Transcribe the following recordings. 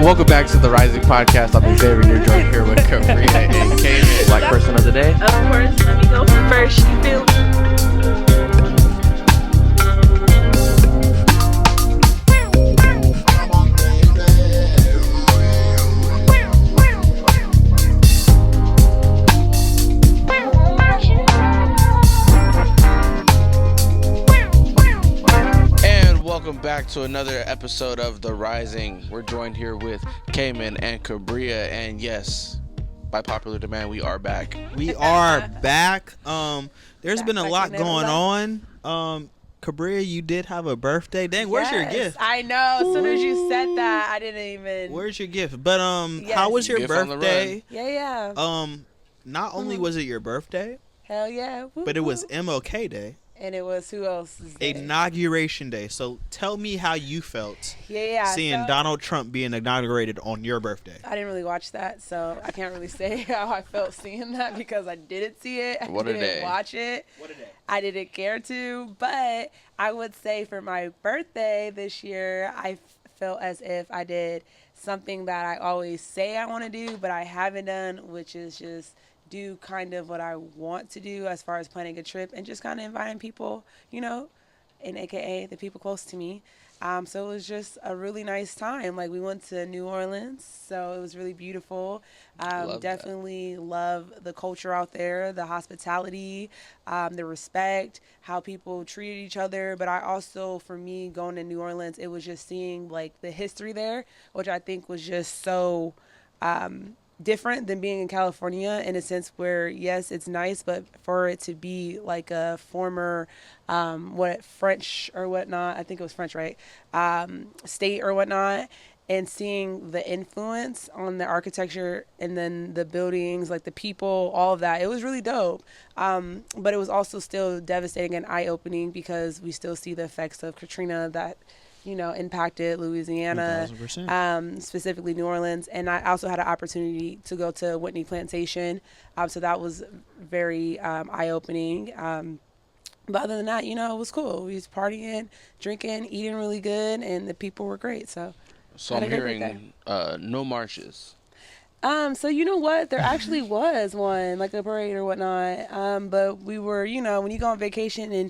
Welcome back to the Rising Podcast. I'm Xavier, and you're joined here with KaBria and Cayman. Black person of the day. Of course, let me go first. You feel Welcome back to another episode of The Rising. We're joined here with Cayman and KaBria, and yes, by popular demand, we are back. We are back. There's been a lot going on. KaBria, you did have a birthday. Dang, where's your gift? I know. As soon as you said that, I didn't even. Where's your gift? But how was your birthday? Yeah. Not only was it your birthday, hell yeah, but it was MLK Day. And it was who else's day? Inauguration Day. So tell me how you felt seeing Donald Trump being inaugurated on your birthday. I didn't really watch that, so I can't really say how I felt seeing that because I didn't see it. I didn't watch it. What a day. I didn't care to, but I would say for my birthday this year, I felt as if I did something that I always say I want to do, but I haven't done, which is just do kind of what I want to do as far as planning a trip and just kind of inviting people, and AKA the people close to me. So it was just a really nice time. Like, we went to New Orleans, so it was really beautiful. Definitely love the culture out there, the hospitality, the respect, how people treated each other. But I also, for me, going to New Orleans, it was just seeing like the history there, which I think was just so different than being in California, in a sense where, yes, it's nice, but for it to be like a former French or whatnot, I think it was French, right, state or whatnot, and seeing the influence on the architecture and then the buildings, like the people, all of that, it was really dope. But it was also still devastating and eye-opening because we still see the effects of Katrina that impacted Louisiana, specifically New Orleans. And I also had an opportunity to go to Whitney Plantation. So that was very eye-opening. But other than that, it was cool. We was partying, drinking, eating really good, and the people were great. So I'm hearing no marches. So you know what? There actually was one, like a parade or whatnot. But we were, when you go on vacation and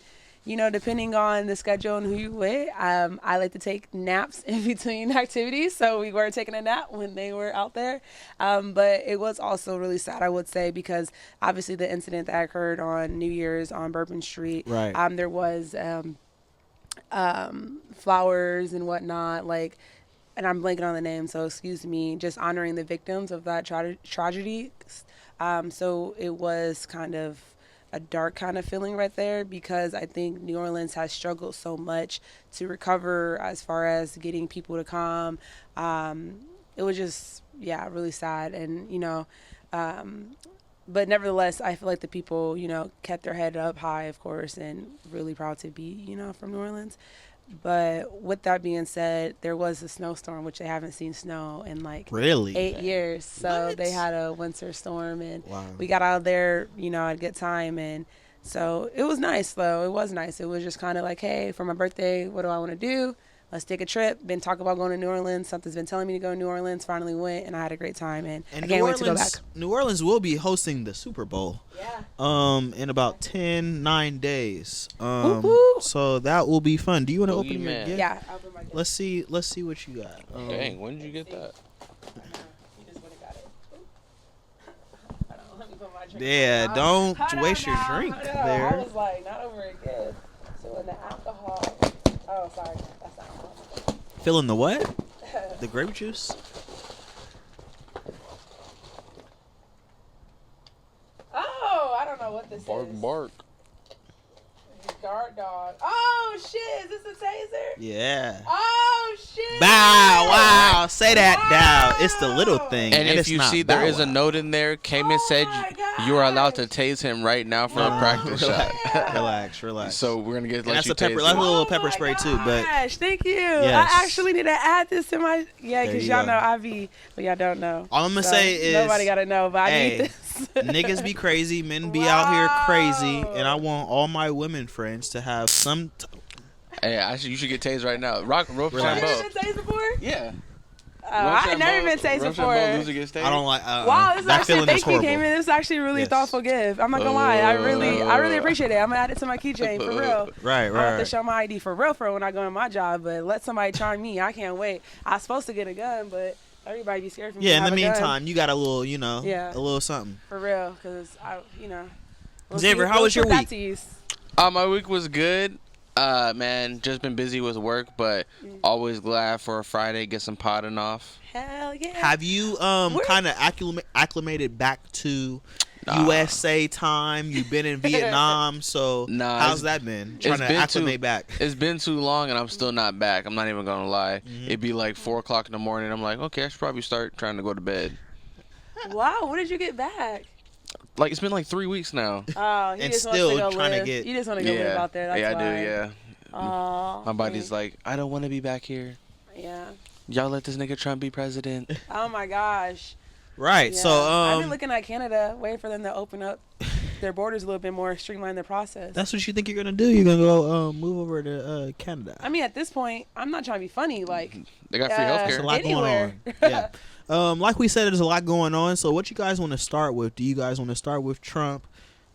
depending on the schedule and who you with, I like to take naps in between activities. So we were taking a nap when they were out there. But it was also really sad, I would say, because obviously the incident that occurred on New Year's on Bourbon Street, right. There was flowers and whatnot, and I'm blanking on the name, so excuse me, just honoring the victims of that tragedy. So it was kind of a dark kind of feeling right there, because I think New Orleans has struggled so much to recover as far as getting people to come. It was just, really sad. And, but nevertheless, I feel like the people, kept their head up high, of course, and really proud to be, from New Orleans. But with that being said, there was a snowstorm, which they haven't seen snow in really 8 years. So What? They had a winter storm, and wow. We got out of there, at a good time. And so it was nice, though. It was nice. It was just kind of like, hey, for my birthday, what do I want to do? Let's take a trip. Been talking about going to New Orleans. Something's been telling me to go to New Orleans. Finally went, and I had a great time. And I can't wait to go back. New Orleans will be hosting the Super Bowl. Yeah. In about 9 days. Woo-hoo. So that will be fun. Do you want to open your gift? Yeah, I'll open my gift. Let's see what you got. Dang, when did you get that? You just went and got it. Hold on, let me put my drink Yeah, down. don't waste your drink I there. was like, not over a gift. So in the alcohol. Oh, sorry. That's not alcohol. Filling the what? The grape juice? Oh, I don't know what this is. Bark. Guard dog. Oh, shit. Is this a taser? Yeah. Oh, shit. Wow. Say that now. It's the little thing. And if it's you not see, there is a wow. note in there. Cayman said you are allowed to tase him right now for a practice shot. Relax. So we're gonna get That's a little pepper spray too. But thank you. Yes. I actually need to add this to my because y'all go. know I be, but y'all don't know. all I'm gonna So say is nobody gotta know, but I need this. niggas be crazy, men be out here crazy, and I want all my women friends to have some. Hey, you should get tased right now. Rock, rope, Relax. combo. You been tased before? Yeah. I've never been tased before. I don't like. Wow, this is that actually feeling is thank you, horrible. Cayman. This is actually a really thoughtful gift. I'm not gonna lie. I really appreciate it. I'm gonna add it to my keychain for real. Right. I have to show my ID for real when I go in my job. But let somebody charm me. I can't wait. I was supposed to get a gun, but everybody be scared for me. Yeah. In the meantime, you got a little, a little something. For real, because Xavier, how was your week? My week was good. Man, just been busy with work, but always glad for a Friday, get some potting off. Hell yeah. Have you kind of acclimated back to USA time? You've been in Vietnam, so how's that been? Trying to acclimate back. It's been too long, and I'm still not back. I'm not even gonna lie. It'd be like 4 o'clock in the morning. I'm like, okay, I should probably start trying to go to bed. Wow, when did you get back? Like, it's been like 3 weeks now. Oh, and still trying to get. You just want to go live out there. That's I why. do. Yeah. Oh, my body's like, I don't want to be back here. Yeah. Y'all let this nigga Trump be president. Oh my gosh. Right. Yeah. So I've been looking at Canada, waiting for them to open up their borders a little bit more, streamline their process. That's what you think you're gonna do? You're gonna go move over to Canada? I mean, at this point, I'm not trying to be funny. Like, they got free healthcare. There's a lot going on. Yeah. Like we said, there's a lot going on. So what you guys want to start with? Do you guys want to start with Trump?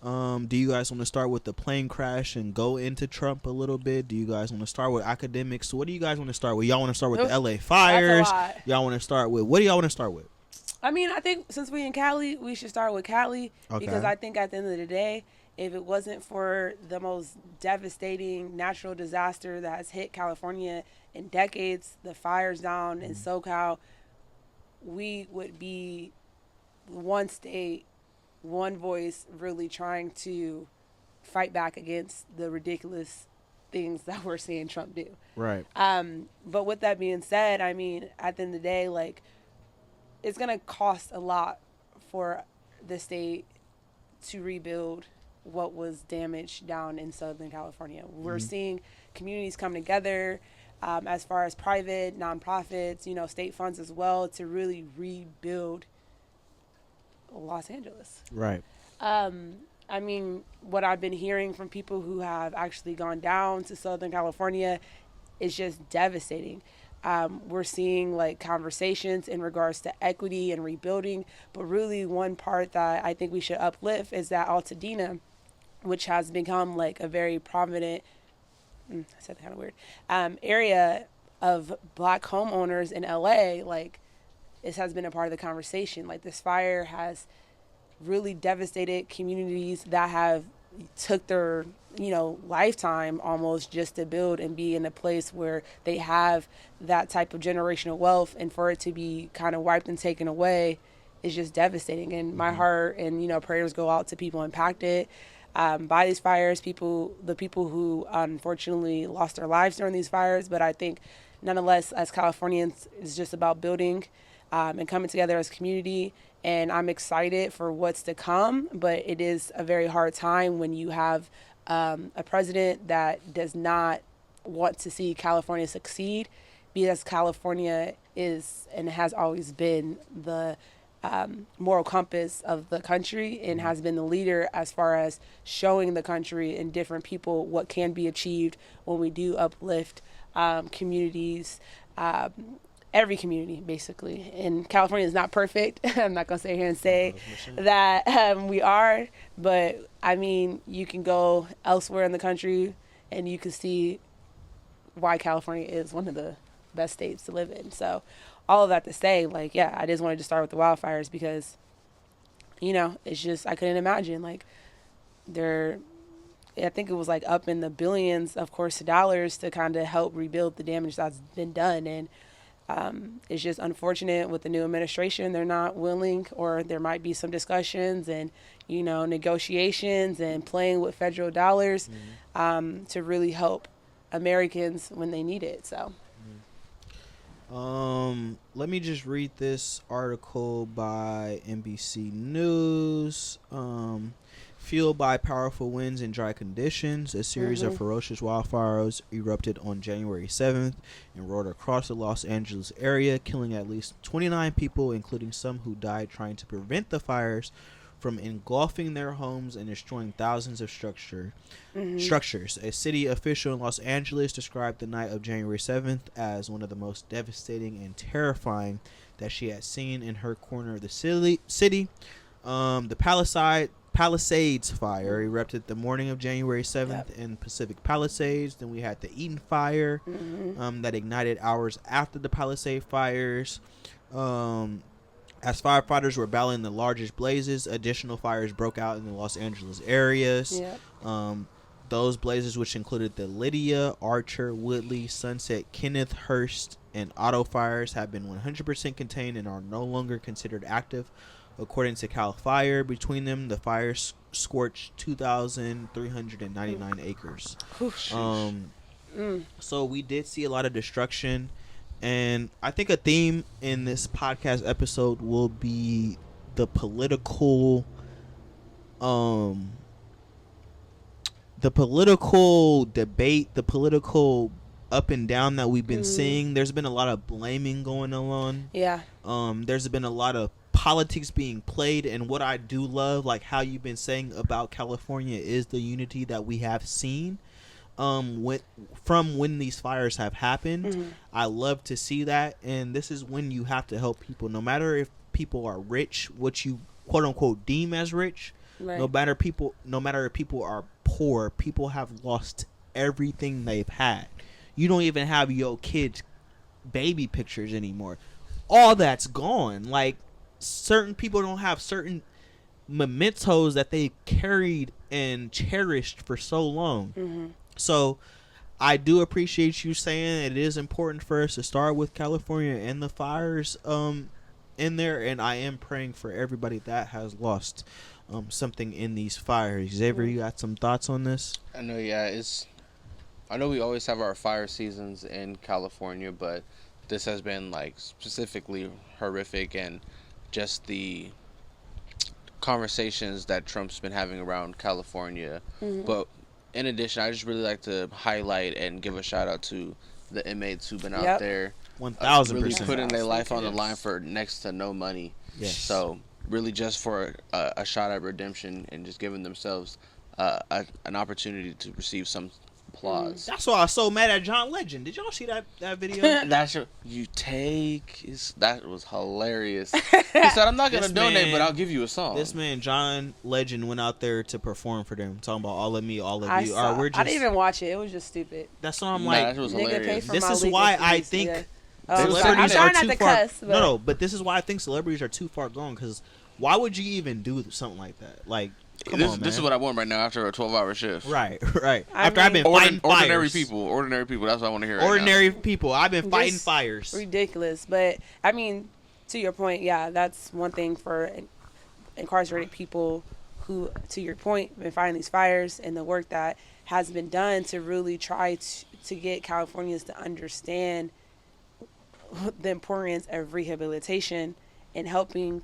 Do you guys want to start with the plane crash and go into Trump a little bit? Do you guys want to start with academics? What do you guys want to start with? Y'all want to start with the LA fires? Y'all want to start with, what do y'all want to start with? I mean, I think since we in Cali, we should start with Cali. Okay. Because I think at the end of the day, if it wasn't for the most devastating natural disaster that has hit California in decades, the fires down in SoCal, we would be one state, one voice, really trying to fight back against the ridiculous things that we're seeing Trump do. Right. But with that being said, I mean, at the end of the day, like, it's going to cost a lot for the state to rebuild what was damaged down in Southern California. We're seeing communities come together, as far as private, nonprofits, state funds as well, to really rebuild Los Angeles. Right. I mean, what I've been hearing from people who have actually gone down to Southern California is just devastating. We're seeing like conversations in regards to equity and rebuilding, but really one part that I think we should uplift is that Altadena, which has become like a very prominent, I said that kind of weird, area of Black homeowners in LA. Like, this has been a part of the conversation. Like, this fire has really devastated communities that have took their lifetime almost just to build and be in a place where they have that type of generational wealth, and for it to be kind of wiped and taken away is just devastating. And my heart and prayers go out to people impacted by these fires, the people who unfortunately lost their lives during these fires. But I think nonetheless, as Californians, it's just about building and coming together as a community. And I'm excited for what's to come, but it is a very hard time when you have a president that does not want to see California succeed, because California is and has always been the moral compass of the country and has been the leader as far as showing the country and different people what can be achieved when we do uplift communities, every community basically. And California is not perfect. I'm not going to sit here and say that we are, but I mean, you can go elsewhere in the country and you can see why California is one of the best states to live in. So all of that to say, like, yeah, I just wanted to start with the wildfires because, it's just, I couldn't imagine, like, I think it was like up in the billions, of course, dollars to kind of help rebuild the damage that's been done. And it's just unfortunate with the new administration, they're not willing, or there might be some discussions and, negotiations and playing with federal dollars to really help Americans when they need it. So. Let me just read this article by NBC News. Fueled by powerful winds and dry conditions, a series of ferocious wildfires erupted on January 7th and roared across the Los Angeles area, killing at least 29 people, including some who died trying to prevent the fires from engulfing their homes and destroying thousands of structures. A city official in Los Angeles described the night of January 7th as one of the most devastating and terrifying that she had seen in her corner of the city. The Palisades fire erupted the morning of January 7th in Pacific Palisades. Then we had the Eaton fire that ignited hours after the Palisade fires. As firefighters were battling the largest blazes, additional fires broke out in the Los Angeles areas. Those blazes, which included the Lydia, Archer, Woodley, Sunset, Kenneth, Hurst, and Otto fires, have been 100% contained and are no longer considered active. According to CAL FIRE, between them, the fires scorched 2,399 acres. So we did see a lot of destruction. And I think a theme in this podcast episode will be the political debate, the political up and down that we've been seeing. There's been a lot of blaming going on. There's been a lot of politics being played, and what I do love, like how you've been saying about California, is the unity that we have seen from when these fires have happened. I love to see that, and this is when you have to help people, no matter if people are rich, what you quote unquote deem as rich, no matter if people are poor. People have lost everything they've had. You don't even have your kids' baby pictures anymore. All that's gone. Like, certain people don't have certain mementos that they carried and cherished for so long. So I do appreciate you saying it is important for us to start with California and the fires in there, and I am praying for everybody that has lost something in these fires. Xavier, you got some thoughts on this? I know, I know we always have our fire seasons in California, but this has been like specifically horrific, and just the conversations that Trump's been having around California. But in addition, I just really like to highlight and give a shout out to the inmates who've been out there 1,000% really putting their life on the line for next to no money. So really just for a shot at redemption and just giving themselves an opportunity to receive some applause. That's why I was so mad at John Legend. Did y'all see that video? That was hilarious. He said, I'm not going to donate, but I'll give you a song. This man, John Legend, went out there to perform for them, talking about all of me, all of you. I didn't even watch it. It was just stupid. That's what I'm like. That was hilarious. This is why I think celebrities are too far. No, but this is why I think celebrities are too far gone, because why would you even do something like that? Like, come on, man. This is what I want right now after a 12-hour shift. Right. After I've been fighting ordinary fires. Ordinary people. That's what I want to hear. Ordinary people. I've been fighting fires. Ridiculous. But, I mean, to your point, yeah, that's one thing for incarcerated people who, to your point, been fighting these fires, and the work that has been done to really try to get Californians to understand the importance of rehabilitation and helping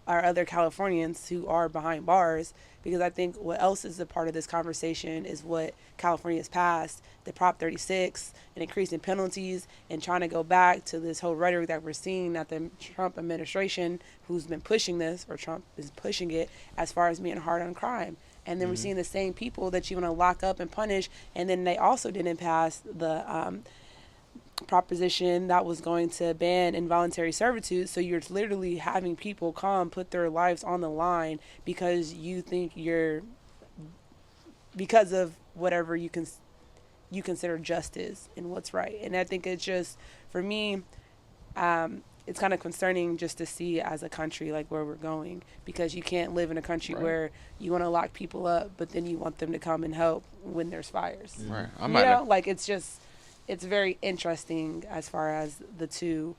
our other Californians who are behind bars, because I think what else is a part of this conversation is what California has passed, the Prop 36, and increasing penalties, and trying to go back to this whole rhetoric that we're seeing at the Trump administration, who's been pushing this, or Trump is pushing it, as far as being hard on crime. And then we're seeing the same people that you want to lock up and punish, and then they also didn't pass the proposition that was going to ban involuntary servitude. So you're literally having people come put their lives on the line because you think because of whatever you consider justice and what's right. And I think it's just, for me, it's kind of concerning just to see as a country like where we're going, because you can't live in a country where you want to lock people up, but then you want them to come and help when there's fires. Like, it's very interesting as far as the two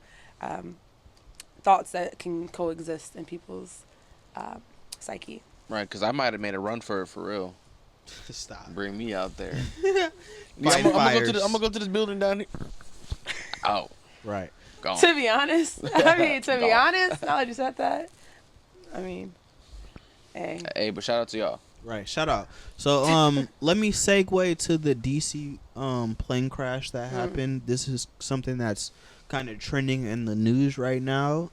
thoughts that can coexist in people's psyche. Right, because I might have made a run for it for real. Stop. I'm me out there. I'm gonna go to this building down here. Oh. Right. Gone. To be honest, now that you said that, I mean, hey, but shout out to y'all. Right, shout out. So let me segue to the DC plane crash that happened. This is something that's kind of trending in the news right now.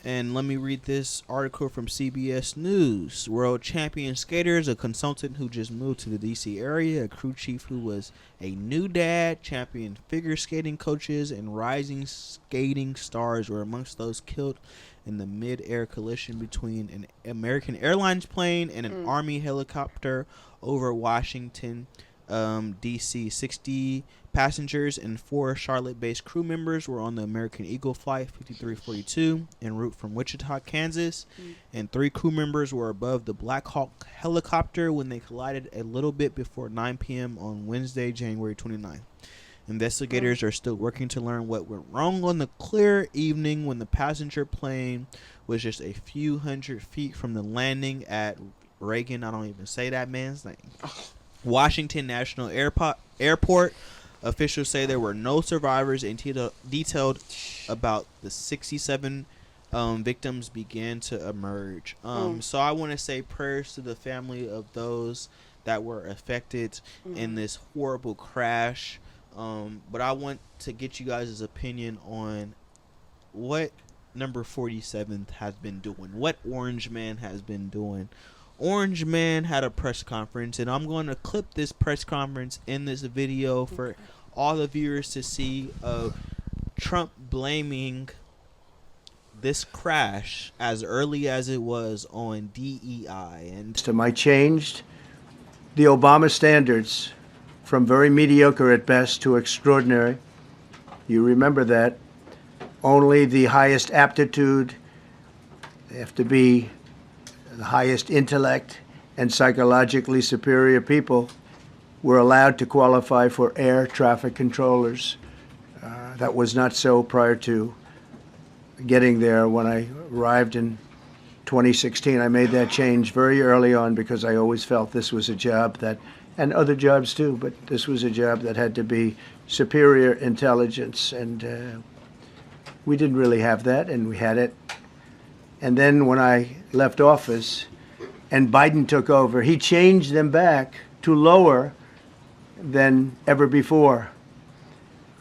And let me read this article from CBS News. World champion skaters, a consultant who just moved to the D.C. area, a crew chief who was a new dad, champion figure skating coaches, and rising skating stars were amongst those killed in the mid-air collision between an American Airlines plane and an Army helicopter over Washington, D.C. 60 passengers and 4 Charlotte-based crew members were on the American Eagle Flight 5342 en route from Wichita, Kansas, and 3 crew members were above the Black Hawk helicopter when they collided a little bit before 9 p.m. on Wednesday, January 29th. Investigators are still working to learn what went wrong on the clear evening when the passenger plane was just a few hundred feet from the landing at Reagan, I don't even say that man's name, Washington National Airport. Officials say there were no survivors and detailed about the 67 victims began to emerge. So I want to say prayers to the family of those that were affected in this horrible crash. But I want to get you guys' opinion on what number 47 has been doing, what Orange Man has been doing. Orange Man had a press conference, and I'm going to clip this press conference in this video for all the viewers to see of Trump blaming this crash as early as it was on DEI. And I changed the Obama standards from very mediocre at best to extraordinary. You remember that. Only the highest aptitude, they have to be the highest intellect and psychologically superior people were allowed to qualify for air traffic controllers. That was not so prior to getting there. When I arrived in 2016, I made that change very early on because I always felt this was a job that, and other jobs too, but this was a job that had to be superior intelligence, and we didn't really have that, and we had it. And then when I left office and Biden took over, he changed them back to lower than ever before.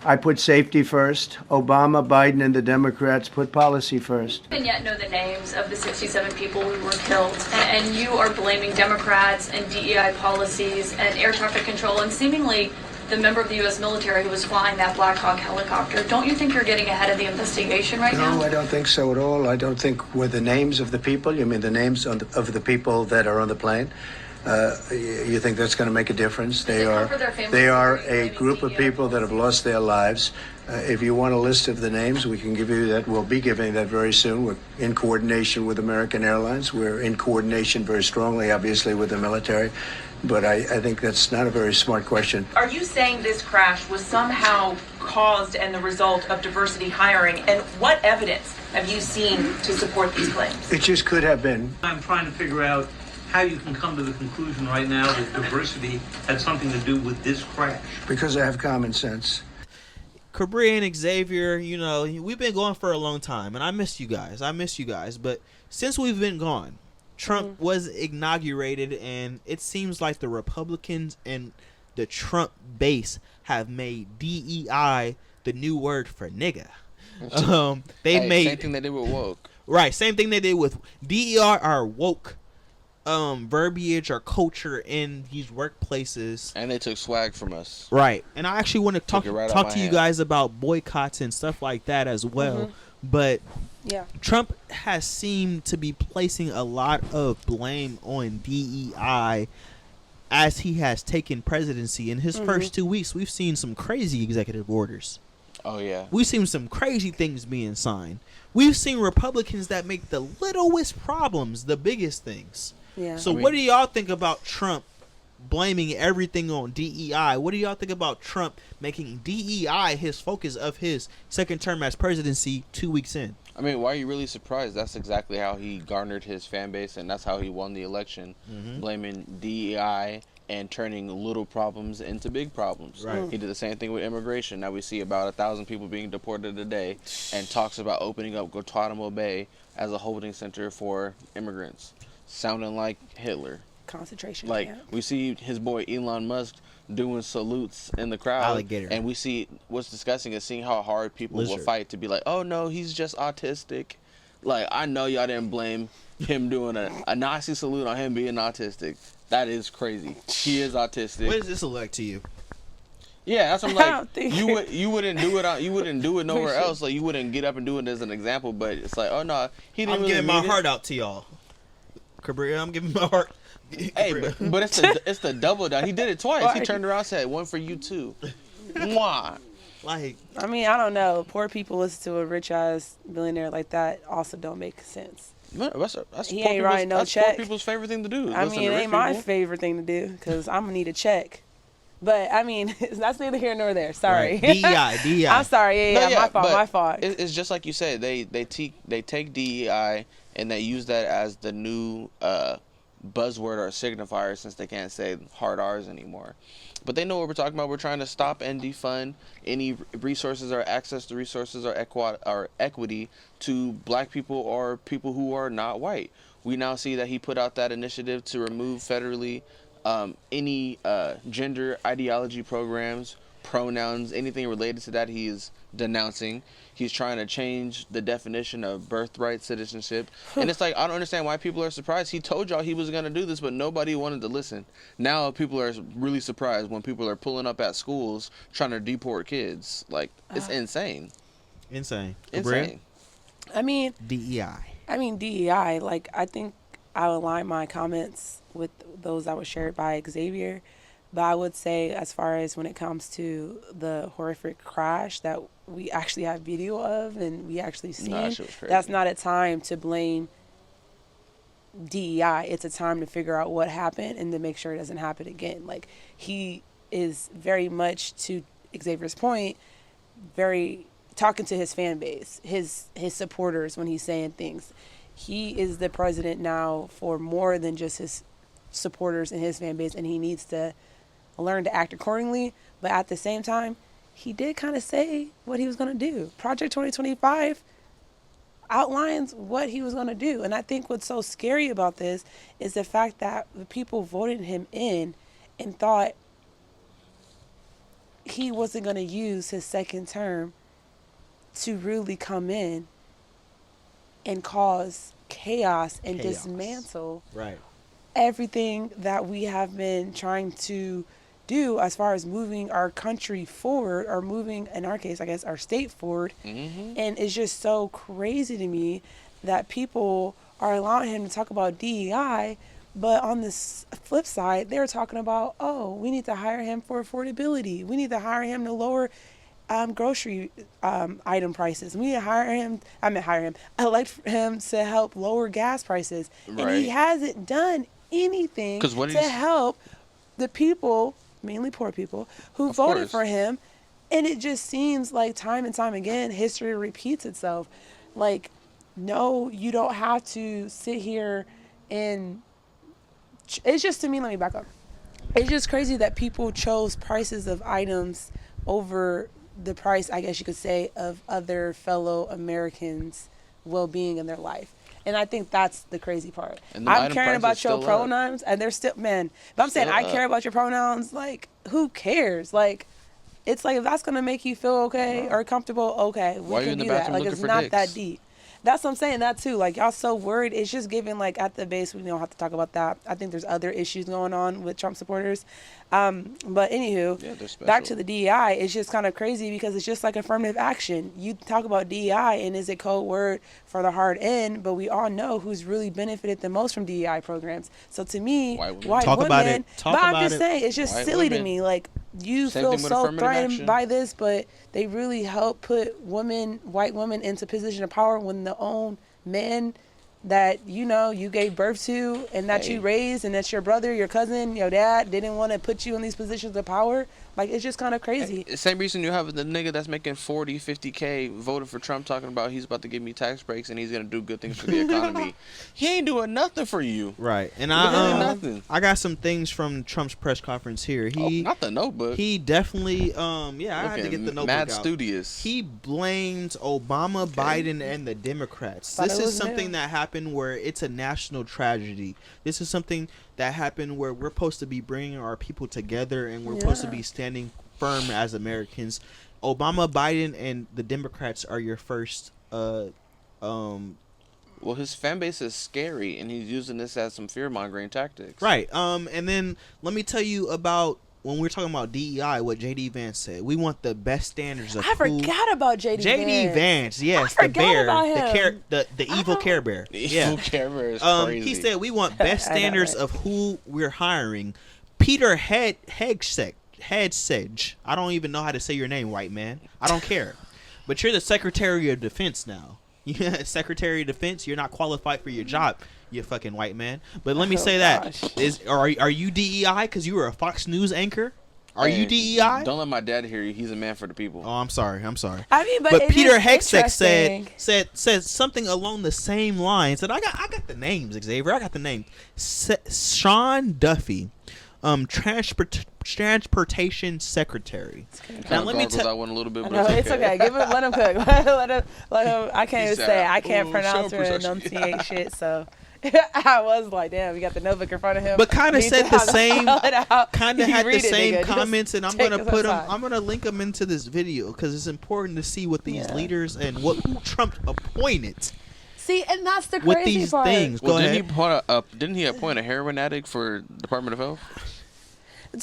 I put safety first. Obama, Biden, and the Democrats put policy first. And yet know the names of the 67 people who were killed. And you are blaming Democrats and DEI policies and air traffic control and seemingly the member of the U.S. military who was flying that Black Hawk helicopter. Don't you think you're getting ahead of the investigation right now? No, I don't think so at all. I don't think were the names of the people. You mean the names of the people that are on the plane? You think that's going to make a difference? They are a group of people that have lost their lives. If you want a list of the names, we can give you that. We'll be giving that very soon. We're in coordination with American Airlines. We're in coordination very strongly, obviously, with the military. But I think that's not a very smart question. Are you saying this crash was somehow caused and the result of diversity hiring? And what evidence have you seen to support these claims? It just could have been. I'm trying to figure out how you can come to the conclusion right now that diversity had something to do with this crash. Because I have common sense. KaBria and Xavier, you know, we've been going for a long time, and I miss you guys. But since we've been gone, Trump was inaugurated, and it seems like the Republicans and the Trump base have made DEI the new word for nigga. Same thing they did with woke. Right, same thing they did with DEI are woke verbiage or culture in these workplaces, and they took swag from us. Right, and I actually want to talk to you guys about boycotts and stuff like that as well. But yeah, Trump has seemed to be placing a lot of blame on DEI as he has taken presidency. In his first 2 weeks, we've seen some crazy executive orders. Oh yeah, we've seen some crazy things being signed. We've seen Republicans that make the littlest problems the biggest things. Yeah. So what do y'all think about Trump blaming everything on DEI? What do y'all think about Trump making DEI his focus of his second term as presidency 2 weeks in? I mean, why are you really surprised? That's exactly how he garnered his fan base, and that's how he won the election, blaming DEI and turning little problems into big problems. Right. He did the same thing with immigration. Now we see about 1,000 people being deported a day, and talks about opening up Guantanamo Bay as a holding center for immigrants, sounding like Hitler. Concentration camp. We see his boy Elon Musk doing salutes in the crowd. Alligator. And we see what's disgusting is seeing how hard people will fight to be like, oh no, he's just autistic. Like, I know y'all didn't blame him doing a Nazi salute on him being autistic. That is crazy. He is autistic. What does this look like to you? Yeah, that's what I'm like. You wouldn't do it. You wouldn't do it nowhere else. Like, you wouldn't get up and do it as an example. But it's like, oh no, he didn't. I'm really giving my heart out to y'all. KaBria, I'm giving my heart. Hey, but it's the double down. He did it twice. He turned around and said, "One for you too." Mwah. Like, I mean, I don't know. Poor people listen to a rich ass billionaire like that also don't make sense. That's He ain't writing no check. Poor people's favorite thing to do. I mean, it ain't my favorite thing to do because I'm gonna need a check. But I mean, that's neither here nor there. Sorry. Right. DEI. I'm sorry. Yeah, my fault. It's just like you said. They take DEI and they use that as the new buzzword or signifier, since they can't say hard R's anymore. But they know what we're talking about. We're trying to stop and defund any resources or access to resources or equity to black people or people who are not white. We now see that he put out that initiative to remove federally any gender ideology programs, pronouns, anything related to that he is denouncing. He's trying to change the definition of birthright citizenship. And it's like, I don't understand why people are surprised. He told y'all he was going to do this, but nobody wanted to listen. Now people are really surprised when people are pulling up at schools trying to deport kids. Like, it's insane. Insane. Insane. I mean, DEI. Like, I think I align my comments with those that were shared by Xavier. But I would say, as far as when it comes to the horrific crash that we actually have video of and we actually seen, that's not a time to blame DEI. It's a time to figure out what happened and to make sure it doesn't happen again. Like, he is very much, to Xavier's point, very talking to his fan base, his supporters when he's saying things. He is the president now for more than just his supporters and his fan base, and he needs to learn to act accordingly. But at the same time, he did kind of say what he was going to do. Project 2025 outlines what he was going to do. And I think what's so scary about this is the fact that the people voted him in and thought he wasn't going to use his second term to really come in and cause chaos and dismantle everything that we have been trying to do as far as moving our country forward, or moving, in our case, I guess, our state forward. And it's just so crazy to me that people are allowing him to talk about DEI, but on this flip side, they're talking about, oh, we need to hire him for affordability. We need to hire him to lower grocery item prices. We need to elect him to help lower gas prices. And he hasn't done anything to help the people, mainly poor people, who voted for him. And it just seems like time and time again, history repeats itself. Like, no, you don't have to sit here and... It's just, to me, let me back up. It's just crazy that people chose prices of items over the price, I guess you could say, of other fellow Americans' well-being in their life. And I think that's the crazy part. I'm caring about your pronouns, and they're still, man, if I'm saying I care about your pronouns, like, who cares? Like, it's like, if that's going to make you feel okay or comfortable, okay, we can do that. Like, it's not that deep. That's what I'm saying, that too. Like, y'all so worried. It's just giving, like, at the base, we don't have to talk about that. I think there's other issues going on with Trump supporters. But anywho, back to the DEI, it's just kind of crazy because it's just like affirmative action. You talk about DEI, and is a code word for the hard end, but we all know who's really benefited the most from DEI programs. So to me, white women. I'm just saying, it's just silly to me. Like, you feel so threatened by this, but they really help put white women into position of power when the own men that you gave birth to and that you raised, and that's your brother, your cousin, your dad, didn't want to put you in these positions of power. Like, it's just kind of crazy. Same reason you have the nigga that's making 40, 50K voted for Trump talking about he's about to give me tax breaks and he's going to do good things for the economy. He ain't doing nothing for you. Right. And I got some things from Trump's press conference here. Not the notebook. He definitely, I had to get the notebook mad out. Studious. He blamed Obama, Biden, and the Democrats. This is something that happened where it's a national tragedy. This is something that happened where we're supposed to be bringing our people together, and we're supposed to be standing firm as Americans. Obama, Biden, and the Democrats are your first Well, his fan base is scary, and he's using this as some fear-mongering tactics. Right. And then let me tell you about when we're talking about DEI, what J.D. Vance said. We want the best standards of I forgot about J.D. Vance, yes, I the forgot bear, about him. the evil Care Bear. The evil Care Bear is crazy. He said we want best standards of who we're hiring. Peter Hegseth. I don't even know how to say your name, white man. I don't care. But you're the Secretary of Defense now. Secretary of Defense, you're not qualified for your job, you fucking white man. But let me say that. Are you DEI because you were a Fox News anchor? Are you DEI? Don't let my dad hear you. He's a man for the people. Oh, I'm sorry. I mean, but Peter Hegseth said something along the same lines. And I got the names, Xavier. I got the names. Sean Duffy, transportation secretary. Now let me tell that one a little bit. No, it's okay. Let him cook. let him. I can't even say. I can't pronounce or enunciate shit. So I was like, damn, you got the notebook in front of him. But kind of said the same. Kind of had the same nigga. comments, and I'm gonna put them. I'm gonna link them into this video because it's important to see what these leaders and who Trump appointed. See, and that's the with crazy these part. things. Well, Go ahead. Didn't he appoint a heroin addict for Department of Health? To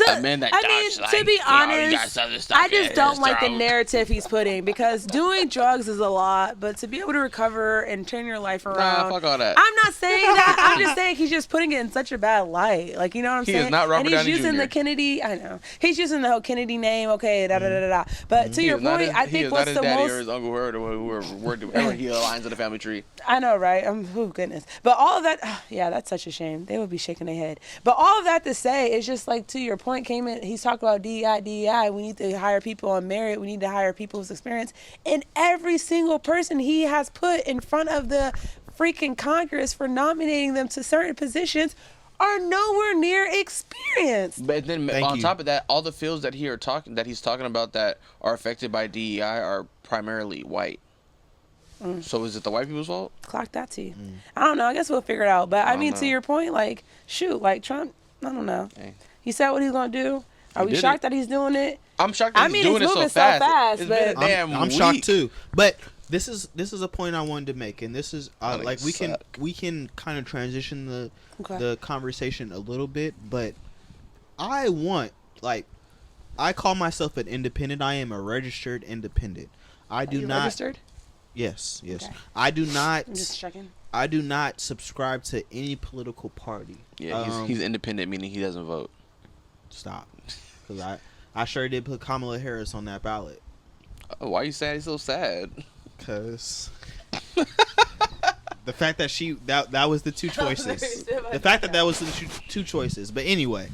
be honest, I just don't like the narrative he's putting because doing drugs is a lot, but to be able to recover and turn your life around. Fuck all that. I'm not saying that. I'm just saying he's just putting it in such a bad light. Like, you know what I'm saying? He is not Robert Downey Jr. And he's using the Kennedy. I know he's using the whole Kennedy name. Okay, da da da da. But to your point, I think what's the most. He is not his daddy or his uncle or whoever he aligns in the family tree. I know, right? Oh goodness. But all of that, yeah, that's such a shame. They would be shaking their head. But all of that to say is just like to your point, Cayman. He's talking about DEI. We need to hire people on merit. We need to hire people with experience. And every single person he has put in front of the freaking Congress for nominating them to certain positions are nowhere near experienced. But then on top of that, all the fields that he's talking about that are affected by DEI are primarily white. So is it the white people's fault? Clock that T. I don't know. I guess we'll figure it out. But I mean, to your point, like, shoot, like Trump, I don't know. Hey. He said what he's going to do. Are we shocked that he's doing it? I'm shocked that he's doing it so fast. But I'm shocked too. But this is a point I wanted to make, and this is like we can kind of transition the conversation a little bit. But I call myself an independent. I am a registered independent. I do not registered. Yes. Okay. I do not. I'm just checking. I do not subscribe to any political party. Yeah, he's independent, meaning he doesn't vote. Stop. Because I sure did put Kamala Harris on that ballot. Oh, why are you he's so sad? Because the fact that that was the two choices. The fact that was the two choices. But anyway,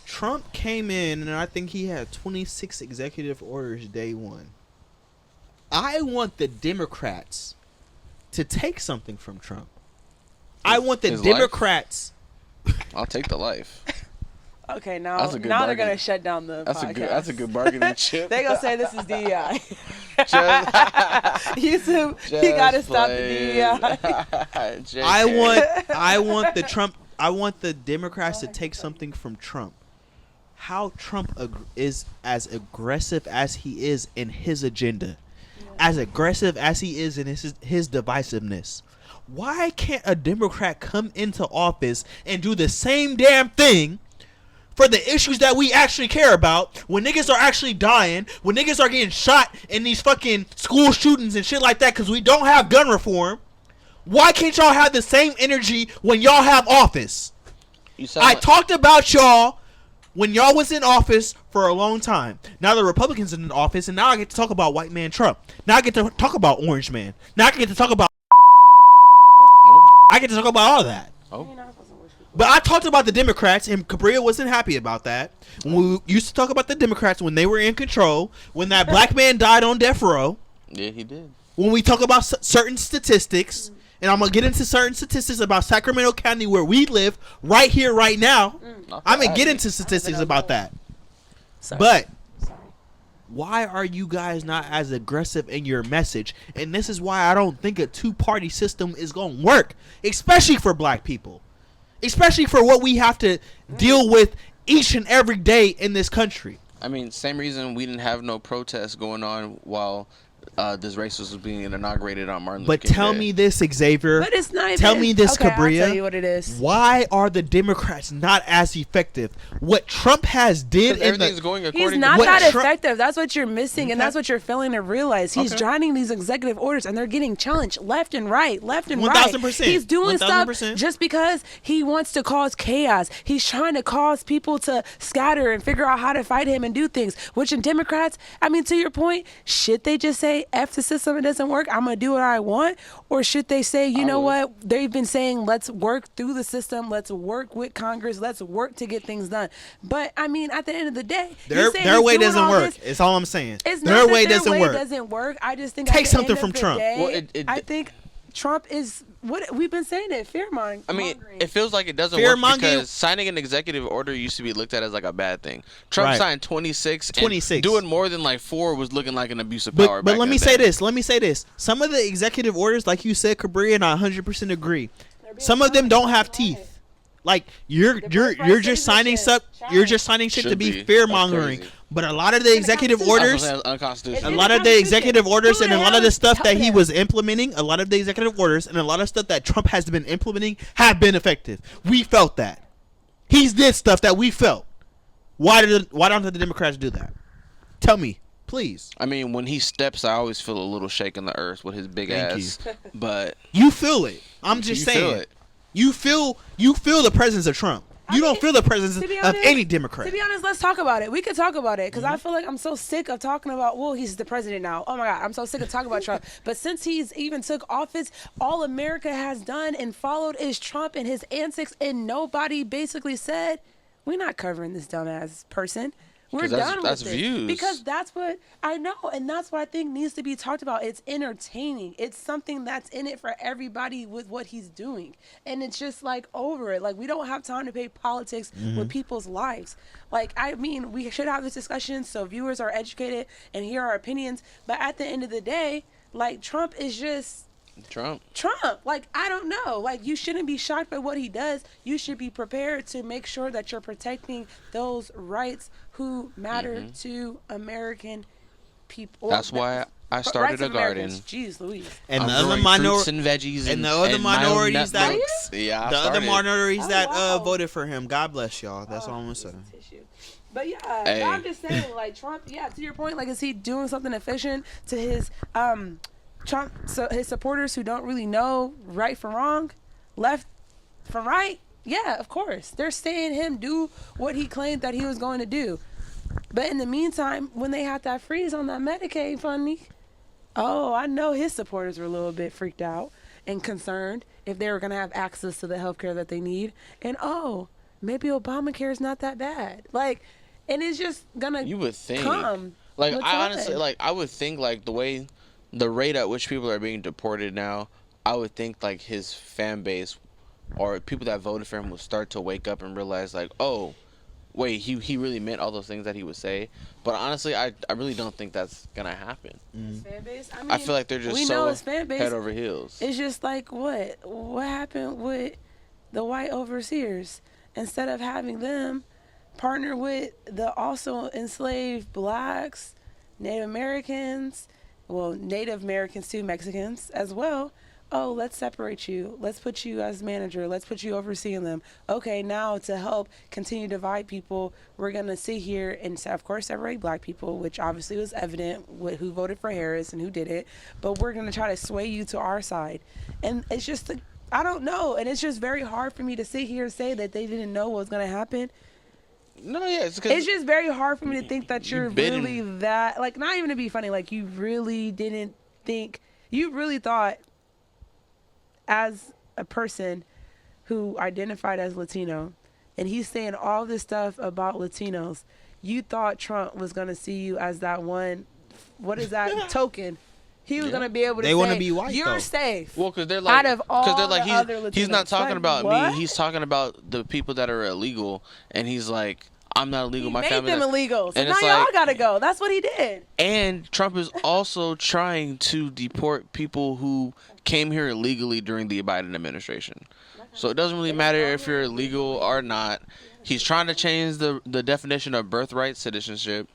Trump came in, and I think he had 26 executive orders day one. I want the Democrats to take something from Trump. I want the Democrats. I'll take the life. Okay, now they're gonna shut down the podcast. That's a good bargaining chip. They're gonna say this is DEI. You gotta stop the DEI. I want the Democrats to take something from Trump. How Trump is as aggressive as he is in his agenda, as aggressive as he is in his divisiveness. Why can't a Democrat come into office and do the same damn thing for the issues that we actually care about, when niggas are actually dying, when niggas are getting shot in these fucking school shootings and shit like that because we don't have gun reform? Why can't y'all have the same energy when y'all have office? I talked about y'all when y'all was in office for a long time. Now the Republicans are in office, and now I get to talk about white man Trump. Now I get to talk about orange man. Now I get to talk about all that. But I talked about the Democrats, and KaBria wasn't happy about that. We used to talk about the Democrats when they were in control, when that black man died on death row. Yeah, he did. When we talk about certain statistics, and I'm going to get into certain statistics about Sacramento County where we live right here, right now. I'm going to get into statistics about that. But why are you guys not as aggressive in your message? And this is why I don't think a two-party system is going to work, especially for black people. Especially for what we have to deal with each and every day in this country. I mean, same reason we didn't have no protests going on while this race was being inaugurated on Martin Luther But King tell Day. me this, Xavier. But it's not even, tell me this, okay, KaBria. I'll tell you what it is. Why are the Democrats not as effective? What Trump has did in Everything's going according He's not to that Trump- effective. That's what you're missing, and that's what you're failing to realize. He's driving these executive orders, and they're getting challenged left and right, left and right. 1000%. He's doing 1000%. stuff just because he wants to cause chaos. He's trying to cause people to scatter and figure out how to fight him and do things. Which in Democrats, I mean, to your point, should they just say, F the system, it doesn't work, I'm going to do what I want? Or should they say, you know what, they've been saying, let's work through the system, let's work with Congress, let's work to get things done. But, I mean, at the end of the day, their way doesn't work. It's all I'm saying. It's their not way that doesn't their work. way doesn't work. I just think Take at the something end from of the Trump. day, I think Trump is what we've been saying it, fear-mongering. I mean, it feels like it doesn't Fear-mongering. work because signing an executive order used to be looked at as like a bad thing. Trump Right. signed 26. 26. And doing more than like 4 was looking like an abuse of But, power. but back let in me the say day. this. Let me say this. Some of the executive orders, like you said, KaBria, and I 100% agree. Some of them don't have teeth. Like you're just signing stuff. You're just signing shit to Should be be. fear That's mongering. crazy. But a lot of the executive orders, That's unconstitutional. a lot of the executive orders, and a lot of the stuff that he hell was implementing, a lot of the executive orders, and a lot of stuff that Trump has been implementing have been effective. We felt that. He's did stuff that we felt. Why don't the Democrats do that? Tell me, please. I mean, when he steps, I always feel a little shake in the earth with his big Thank ass. But You feel it. I'm just you saying. feel it. You feel the presence of Trump. You don't feel the presence To be of honest- any Democrat. To be honest, let's talk about it. We could talk about it because Mm-hmm. I feel like I'm so sick of talking about, well, he's the president now. Oh my God, I'm so sick of talking about Trump. But since he's even took office, all America has done and followed is Trump and his antics, and nobody basically said, we're not covering this dumbass person. We're 'Cause done that's with it. views. Because that's what I know, and that's what I think needs to be talked about. It's entertaining. It's something that's in it for everybody with what he's doing. And it's just like over it. Like we don't have time to pay politics with people's lives. Like I mean, we should have this discussion so viewers are educated and hear our opinions. But at the end of the day, like Trump is just Trump. Like, I don't know. Like, you shouldn't be shocked by what he does. You should be prepared to make sure that you're protecting those rights who matter to American people. That's why I started a garden. Jeez Louise. And I'm the other growing fruits and veggies and the other minorities that yeah, I the other started. minorities Oh, that wow. voted for him. God bless y'all. That's all I'm gonna say. Tissue. But yeah, Hey. I'm just saying, like Trump. Yeah, to your point, like, is he doing something efficient to his Trump? So his supporters who don't really know right from wrong, left from right. Yeah, of course, they're saying him do what he claimed that he was going to do. But in the meantime, when they had that freeze on that Medicaid funding, oh, I know his supporters were a little bit freaked out and concerned if they were going to have access to the health care that they need. And oh, maybe Obamacare is not that bad. Like, and it's just gonna You would think. come. Like with I honestly time. like I would think like the rate at which people are being deported now, I would think like his fan base or people that voted for him will start to wake up and realize like, oh, wait, he really meant all those things that he would say. But honestly, I really don't think that's gonna happen. His fan base. I mean, I feel like they're just we so know his fan base. head over heels. It's just like what happened with the white overseers. Instead of having them partner with the also enslaved blacks, Native Americans, well, Native Americans too, Mexicans as well. Oh, let's separate you. Let's put you as manager. Let's put you overseeing them. Okay, now to help continue to divide people, we're going to sit here and, of course, separate black people, which obviously was evident with who voted for Harris and who did it. But we're going to try to sway you to our side. And it's just, I don't know. And it's just very hard for me to sit here and say that they didn't know what was going to happen. No, yeah, it's Just very hard for me to think that you're been really that, like, not even to be funny, like, you really didn't think, you really thought as a person who identified as Latino, and he's saying all this stuff about Latinos, you thought Trump was going to see you as that one, what is that, token. He was going to be able to They say, wanna be white, you're though. safe. Well, because they're like, out of all they're like the other he's not Latinos. talking Like, about what? me. He's talking about the people that are illegal, and he's like, I'm not illegal. He My made family them illegal. So and now it's y'all like- got to go. That's what he did. And Trump is also trying to deport people who came here illegally during the Biden administration. So it doesn't really matter if you're illegal or not. He's trying to change the definition of birthright citizenship.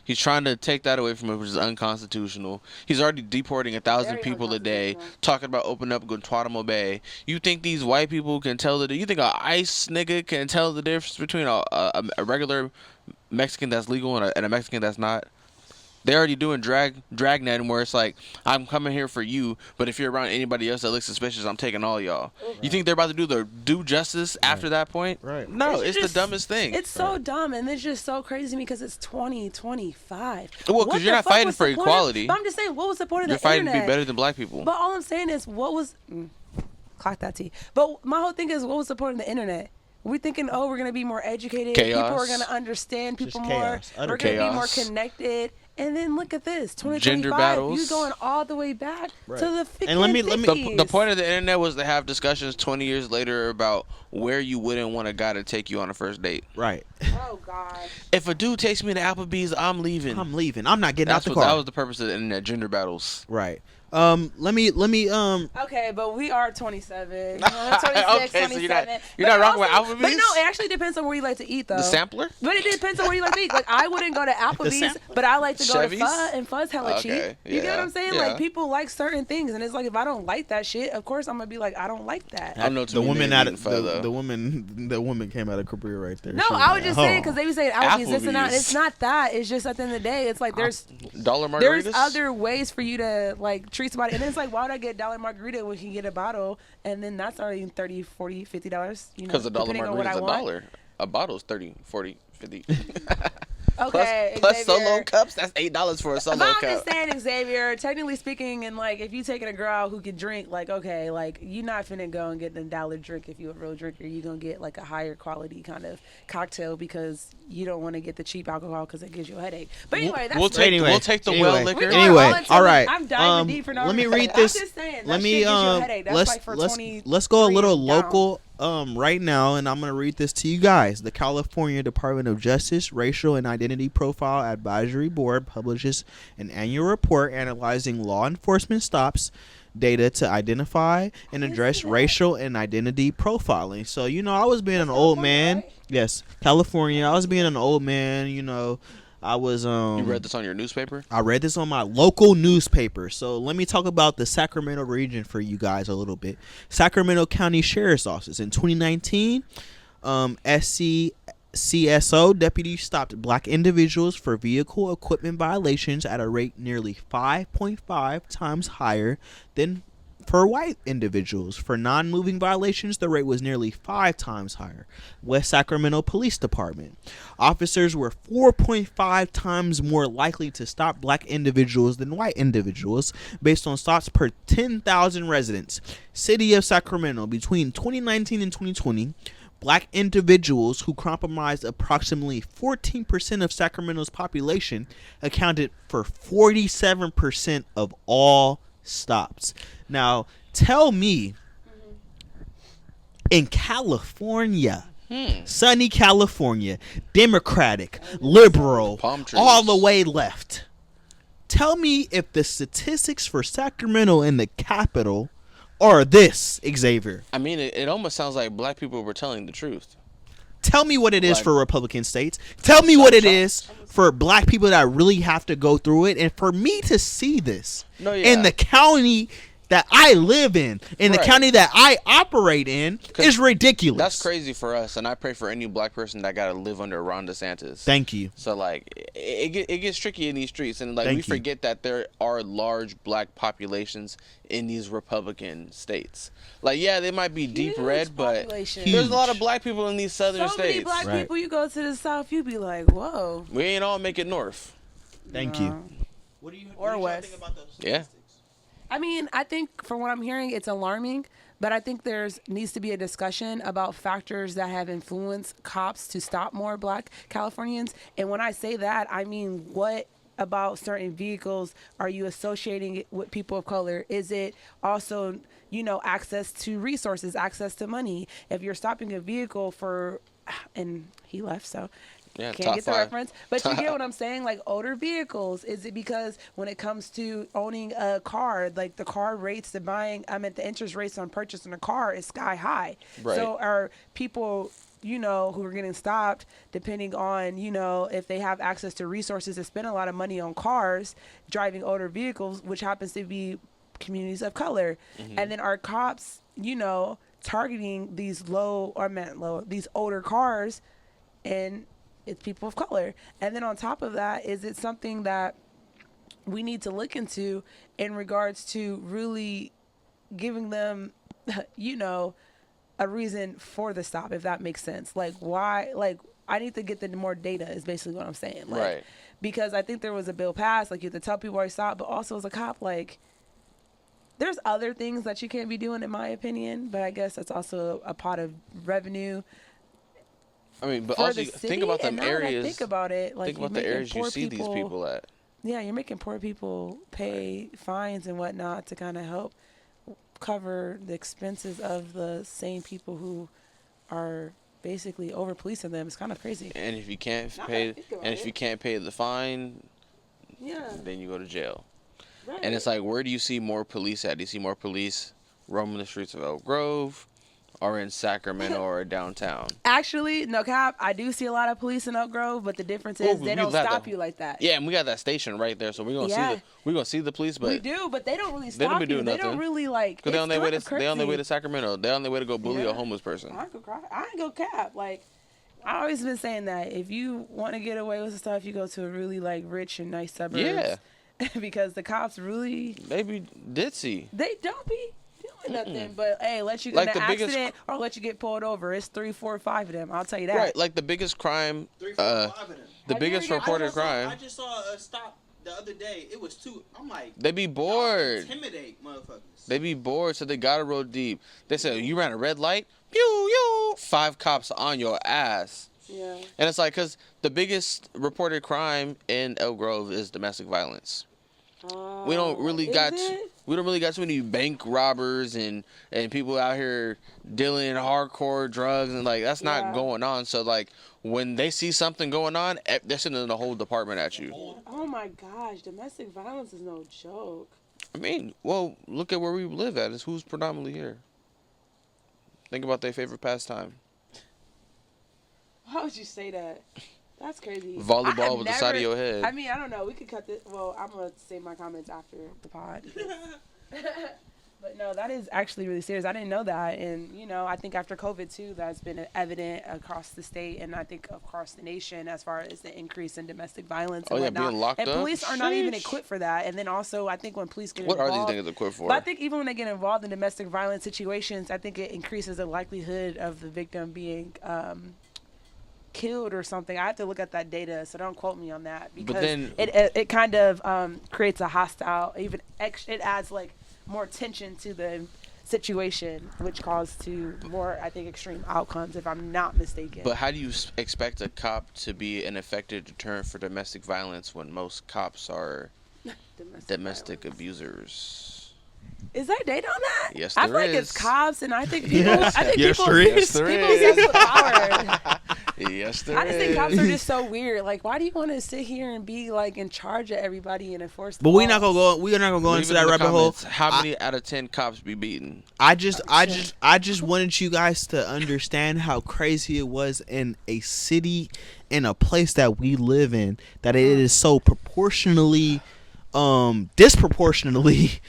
He's trying to take that away from him, which is unconstitutional. He's already deporting 1,000 Very people a day, unconstitutional. talking about opening up Guantanamo Bay. You think these white people can tell you think a ICE nigga can tell the difference between a regular Mexican that's legal and a Mexican that's not? They're already doing dragnet where it's like, I'm coming here for you, but if you're around anybody else that looks suspicious, I'm taking all y'all. Right. You think they're about to do the due justice after that point? Right. No, it's the dumbest thing. It's so dumb, and it's just so crazy to me because it's 2025. Well, because you're not fighting for equality. But I'm just saying, what was the point of the internet? You're fighting internet? to be better than black people. But all I'm saying is, what was... clock that T. But my whole thing is, what was the point of the internet? We're thinking, we're going to be more educated. Chaos. People are going to understand people Just more. chaos. We're going to be more connected. And then look at this, 2025. Gender battles. You going all the way back to the 50s. And let me the point of the internet was to have discussions 20 years later about where you wouldn't want a guy to take you on a first date. Right. Oh God. If a dude takes me to Applebee's, I'm leaving. I'm not getting out the car. That was the purpose of the internet, gender battles. Right. Let me Okay, but we are 27, 26, okay, 27. so you're not rocking with Applebee's? But no, it actually depends on where you like to eat, though. The sampler? But it depends on where you like to eat. Like, I wouldn't go to Applebee's, but I like to go Chevy's? to Pho, and Pho's hella cheap. You get what I'm saying? Yeah. Like, people like certain things, and it's like, if I don't like that shit, of course I'm gonna be like, I don't like that. I know the woman the woman came out of KaBria right there. No, She was I was like, just saying, because they be saying Applebee's this and that. Applebee's. It's not that. It's just at the end of the day, it's like there's dollar margaritas. there's other ways for you to like treat somebody, and it's like, why would I get $1 margarita when you can get a bottle, and then that's already $30, $40, $50. Because a dollar depending on what margarita I is a want. dollar. A bottle's 30, 40, 50. Okay, plus Xavier. solo cups, that's $8 for a solo But I'm cup. just saying, Xavier, technically speaking, and like if you taking a girl out who can drink, like okay, like you're not finna go and get the $1 drink if you're a real drinker. You're gonna get like a higher quality kind of cocktail because you don't want to get the cheap alcohol because it gives you a headache. But anyway, that's we'll take the well liquor. We're going Anyway, all into all it. right. I'm diving deep for no let me reason. read this. I'm just saying, Let that me shit gives you a headache. That's like for let's go a little 23 down. local right now, and I'm gonna read this to you guys. The California Department of Justice Racial and Identity Profile Advisory Board publishes an annual report analyzing law enforcement stops data to identify and address racial and identity profiling. So I was being an old man. Right? Yes, California. I was being an old man. I was You read this on your newspaper? I read this on my local newspaper. So let me talk about the Sacramento region for you guys a little bit. Sacramento County Sheriff's Office in 2019, SCCSO deputies stopped black individuals for vehicle equipment violations at a rate nearly 5.5 times higher than for white individuals. For non-moving violations, the rate was nearly 5 times higher. West Sacramento Police Department. Officers were 4.5 times more likely to stop black individuals than white individuals based on stops per 10,000 residents. City of Sacramento, between 2019 and 2020, black individuals who comprised approximately 14% of Sacramento's population accounted for 47% of all stops. Now, tell me, in California, sunny California, Democratic, liberal, all the way left, tell me if the statistics for Sacramento and the capital are this, Xavier. I mean, it almost sounds like black people were telling the truth. Tell me what it is for Republican states. Tell me what it is for black people that really have to go through it. And for me to see this in the county that I live in the county that I operate in, is ridiculous. That's crazy for us, and I pray for any black person that got to live under Ron DeSantis. Thank you. So, like, it gets tricky in these streets, and, like, we forget that there are large black populations in these Republican states. Like, yeah, they might be deep red, but there's a lot of black people in these southern states. So many black people, you go to the south, you be like, whoa. We ain't all make it north. Thank you. What do you think about those statistics? I mean, I think from what I'm hearing, it's alarming, but I think needs to be a discussion about factors that have influenced cops to stop more black Californians. And when I say that, I mean, what about certain vehicles are you associating it with people of color? Is it also, access to resources, access to money? If you're stopping a vehicle and he left, so... Yeah, can't get the reference, but you get what I'm saying. Like older vehicles, is it because when it comes to owning a car, like the car rates to buying, the interest rates on purchasing a car is sky high. Right. So are people you know, who are getting stopped, depending on, you know, if they have access to resources to spend a lot of money on cars, driving older vehicles, which happens to be communities of color. And then our cops, you know, targeting these these older cars, and it's people of color. And then on top of that, is it something that we need to look into in regards to really giving them, you know, a reason for the stop, if that makes sense. Like, why? Like, I need to get the more data is basically what I'm saying. Like, Right. Because I think there was a bill passed, like, you have to tell people why you stop, but also as a cop, like, there's other things that you can't be doing, in my opinion, but I guess that's also a pot of revenue. I mean, but for also the city. think about And them now that I areas. think about it, like, Think about you're the making areas you poor see these people at. Yeah, you're making poor people pay fines and whatnot to kind of help cover the expenses of the same people who are basically over policing them. It's kind of crazy. And if you can't Now that I pay, think about and if it. you can't pay the fine, Yeah. then you go to jail. Right. And it's like, where do you see more police at? Do you see more police roaming the streets of Elk Grove, or in Sacramento, or downtown? Actually, no cap, I do see a lot of police in Oak Grove, but the difference is they don't stop you like that. Yeah, and we got that station right there, so we're gonna see the police, but we do, but they don't really they don't stop be you. doing They nothing. don't really like. Because they on their way to crazy. Sacramento. They're on their way to go bully Yeah. a homeless person. I ain't go cry. I ain't go cap. Like, I always been saying that if you want to get away with stuff, you go to a really like rich and nice suburbs. Yeah. Because the cops really They be ditzy. they don't be doing nothing. But hey, let you get Like in an the biggest- accident or let you get pulled over. It's 3, 4, 5 of them. I'll tell you that. Right, like the biggest crime, 3, 4, 5 of them. the Have biggest you ever- reported I crime. just saw a stop the other day. It was 2. I'm like, They be bored. intimidate motherfuckers. They be bored, so they gotta roll deep. They said, you ran a red light? Pew, pew. 5 cops on your ass. Yeah. And it's like, because the biggest reported crime in Elk Grove is domestic violence. We don't really Is got it? we don't really got too many bank robbers and people out here dealing hardcore drugs, and like that's not Yeah. going on. So like when they see something going on, they're sending the whole department at you. Oh my gosh, domestic violence is no joke. I mean, well, look at where we live at. Is who's predominantly here. Think about their favorite pastime. Why would you say that? That's crazy. Volleyball with the side of your head. I mean, I don't know. We could cut this. Well, I'm going to say my comments after the pod. But no, that is actually really serious. I didn't know that. And, you know, I think after COVID, too, that's been evident across the state and I think across the nation as far as the increase in domestic violence and whatnot. Being locked and up? police are not even Sheesh. equipped for that. And then also, I think when police get What are involved, these niggas equipped for? but I think even when they get involved in domestic violence situations, I think it increases the likelihood of the victim being killed or something. I have to look at that data, so don't quote me on that, because then- it kind of creates a hostile, even it adds like more tension to the situation, which causes to more, I think, extreme outcomes, if I'm not mistaken. But how do you expect a cop to be an effective deterrent for domestic violence when most cops are domestic abusers? Is there data on that? Yes, I there feel like is. it's cops, and I think people. Yes. I think Yes, people. there is. People Yes, there obsessed with power. Yes, there I just think is. cops are just so weird. Like, why do you want to sit here and be like in charge of everybody and enforce the But we're not laws? gonna go. We're not gonna go Leave into it that in the rabbit hole. comments. How many out of 10 cops be beaten? I just wanted you guys to understand how crazy it was in a city, in a place that we live in, that it is so proportionally, disproportionately,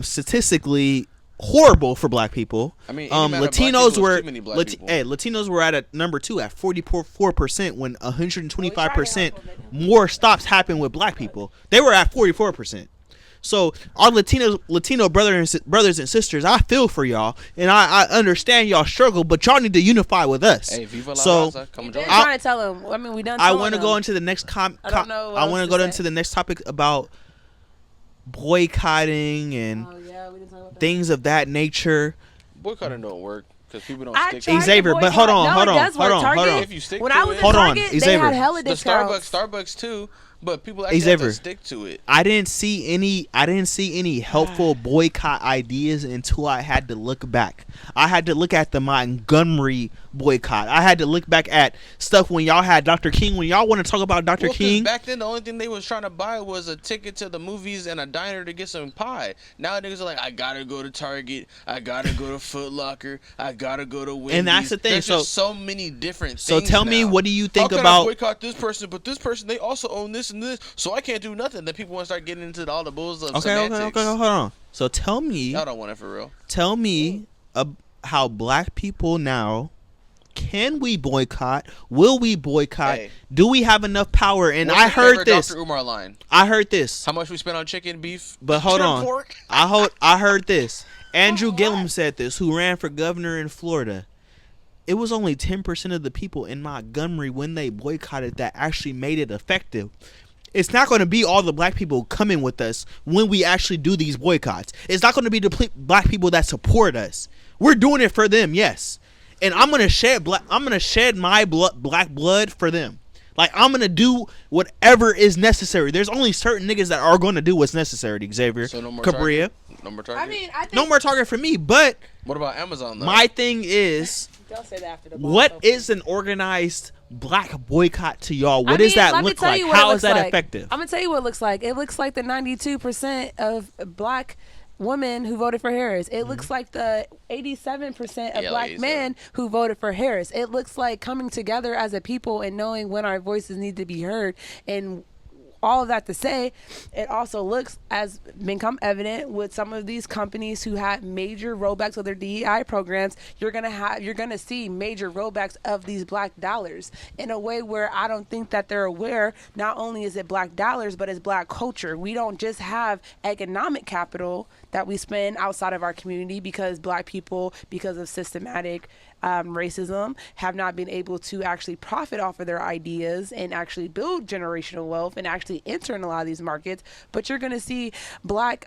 statistically horrible for black people. I mean, any amount of black people Latinos is were too many black people. Latinos were at a number 2 at 44% when 125% more stops happen with black people. They were at 44%. So our Latino brothers and sisters, I feel for y'all, and I understand y'all struggle, but y'all need to unify with us. Hey, Viva La So, Raza, come We join did us. try to tell them. I mean, we done. I told want to them. go into the next I don't know what I want else to to go into say. the next topic about boycotting and Oh yeah, we didn't talk about that. things of that nature. Boycotting don't work because people don't I stick tried to Xavier, to but boycott. hold on, No, hold it on, does work. hold on, hold Target, on. If you stick when to I was it. at Hold on, Target, they Xavier. had hella The discounts. Starbucks too. But people actually have Xavier, to stick to it. I didn't see any helpful boycott ideas until I had to look back. I had to look at the Montgomery boycott. I had to look back at stuff when y'all had Dr. King. When y'all want to talk about Dr. King, back then the only thing they was trying to buy was a ticket to the movies and a diner to get some pie. Now niggas are like, I gotta go to Target, I gotta go to Foot Locker, I gotta go to Wendy's. And that's the thing. There's just so many different so things. Tell now. me, what do you think How about? I boycott this person, but this person they also own this and this, so I can't do nothing. Then people want to start getting into all the bulls of semantics. Okay, hold on. So tell me, y'all don't want it for real. Tell me how black people now. Can we boycott? Will we boycott? Hey. Do we have enough power? And What's I your heard favorite this. Dr. Umar line? I heard this. How much we spent on chicken, beef, but hold on. Pork? I heard this. Andrew Gillum said this, who ran for governor in Florida. It was only 10% of the people in Montgomery when they boycotted that actually made it effective. It's not going to be all the black people coming with us when we actually do these boycotts. It's not going to be the black people that support us. We're doing it for them, yes. And I'm gonna shed my black blood for them. Like, I'm gonna do whatever is necessary. There's only certain niggas that are gonna do what's necessary. Xavier, so no more KaBria, no more Target. I mean, I think no more Target for me. But what about Amazon though? My thing is, don't say that after the what is an organized black boycott to y'all? What does that look like? How is that effective? I'm gonna tell you what it looks like. It looks like the 92% of black women who voted for Harris. It looks like the 87% of black men who voted for Harris. It looks like coming together as a people and knowing when our voices need to be heard. And all of that to say, it also looks as become evident with some of these companies who had major rollbacks of their DEI programs. You're gonna see major rollbacks of these black dollars in a way where I don't think that they're aware. Not only is it black dollars, but it's black culture. We don't just have economic capital that we spend outside of our community because black people, because of systematic racism, have not been able to actually profit off of their ideas and actually build generational wealth and actually enter in a lot of these markets. But you're going to see black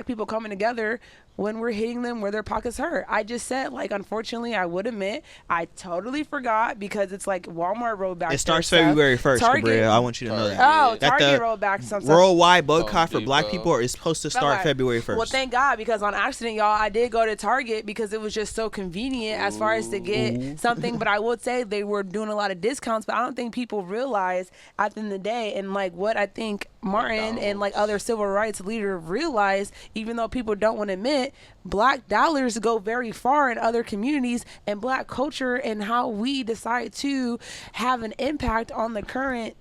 people coming together when we're hitting them where their pockets hurt. I just said, like, unfortunately, I would admit, I totally forgot because it's like Walmart rolled back. It starts February 1st, KaBria. I want you to know that. Oh, Target rolled back some stuff. Worldwide boycott for black people is supposed to start February 1st. Well, thank God, because on accident, y'all, I did go to Target because it was just so convenient as far as to get something. But I would say they were doing a lot of discounts, but I don't think people realize at the end of the day, and like what I think Martin and like other civil rights leaders realize, even though people don't want to admit, black dollars go very far in other communities, and black culture and how we decide to have an impact on the current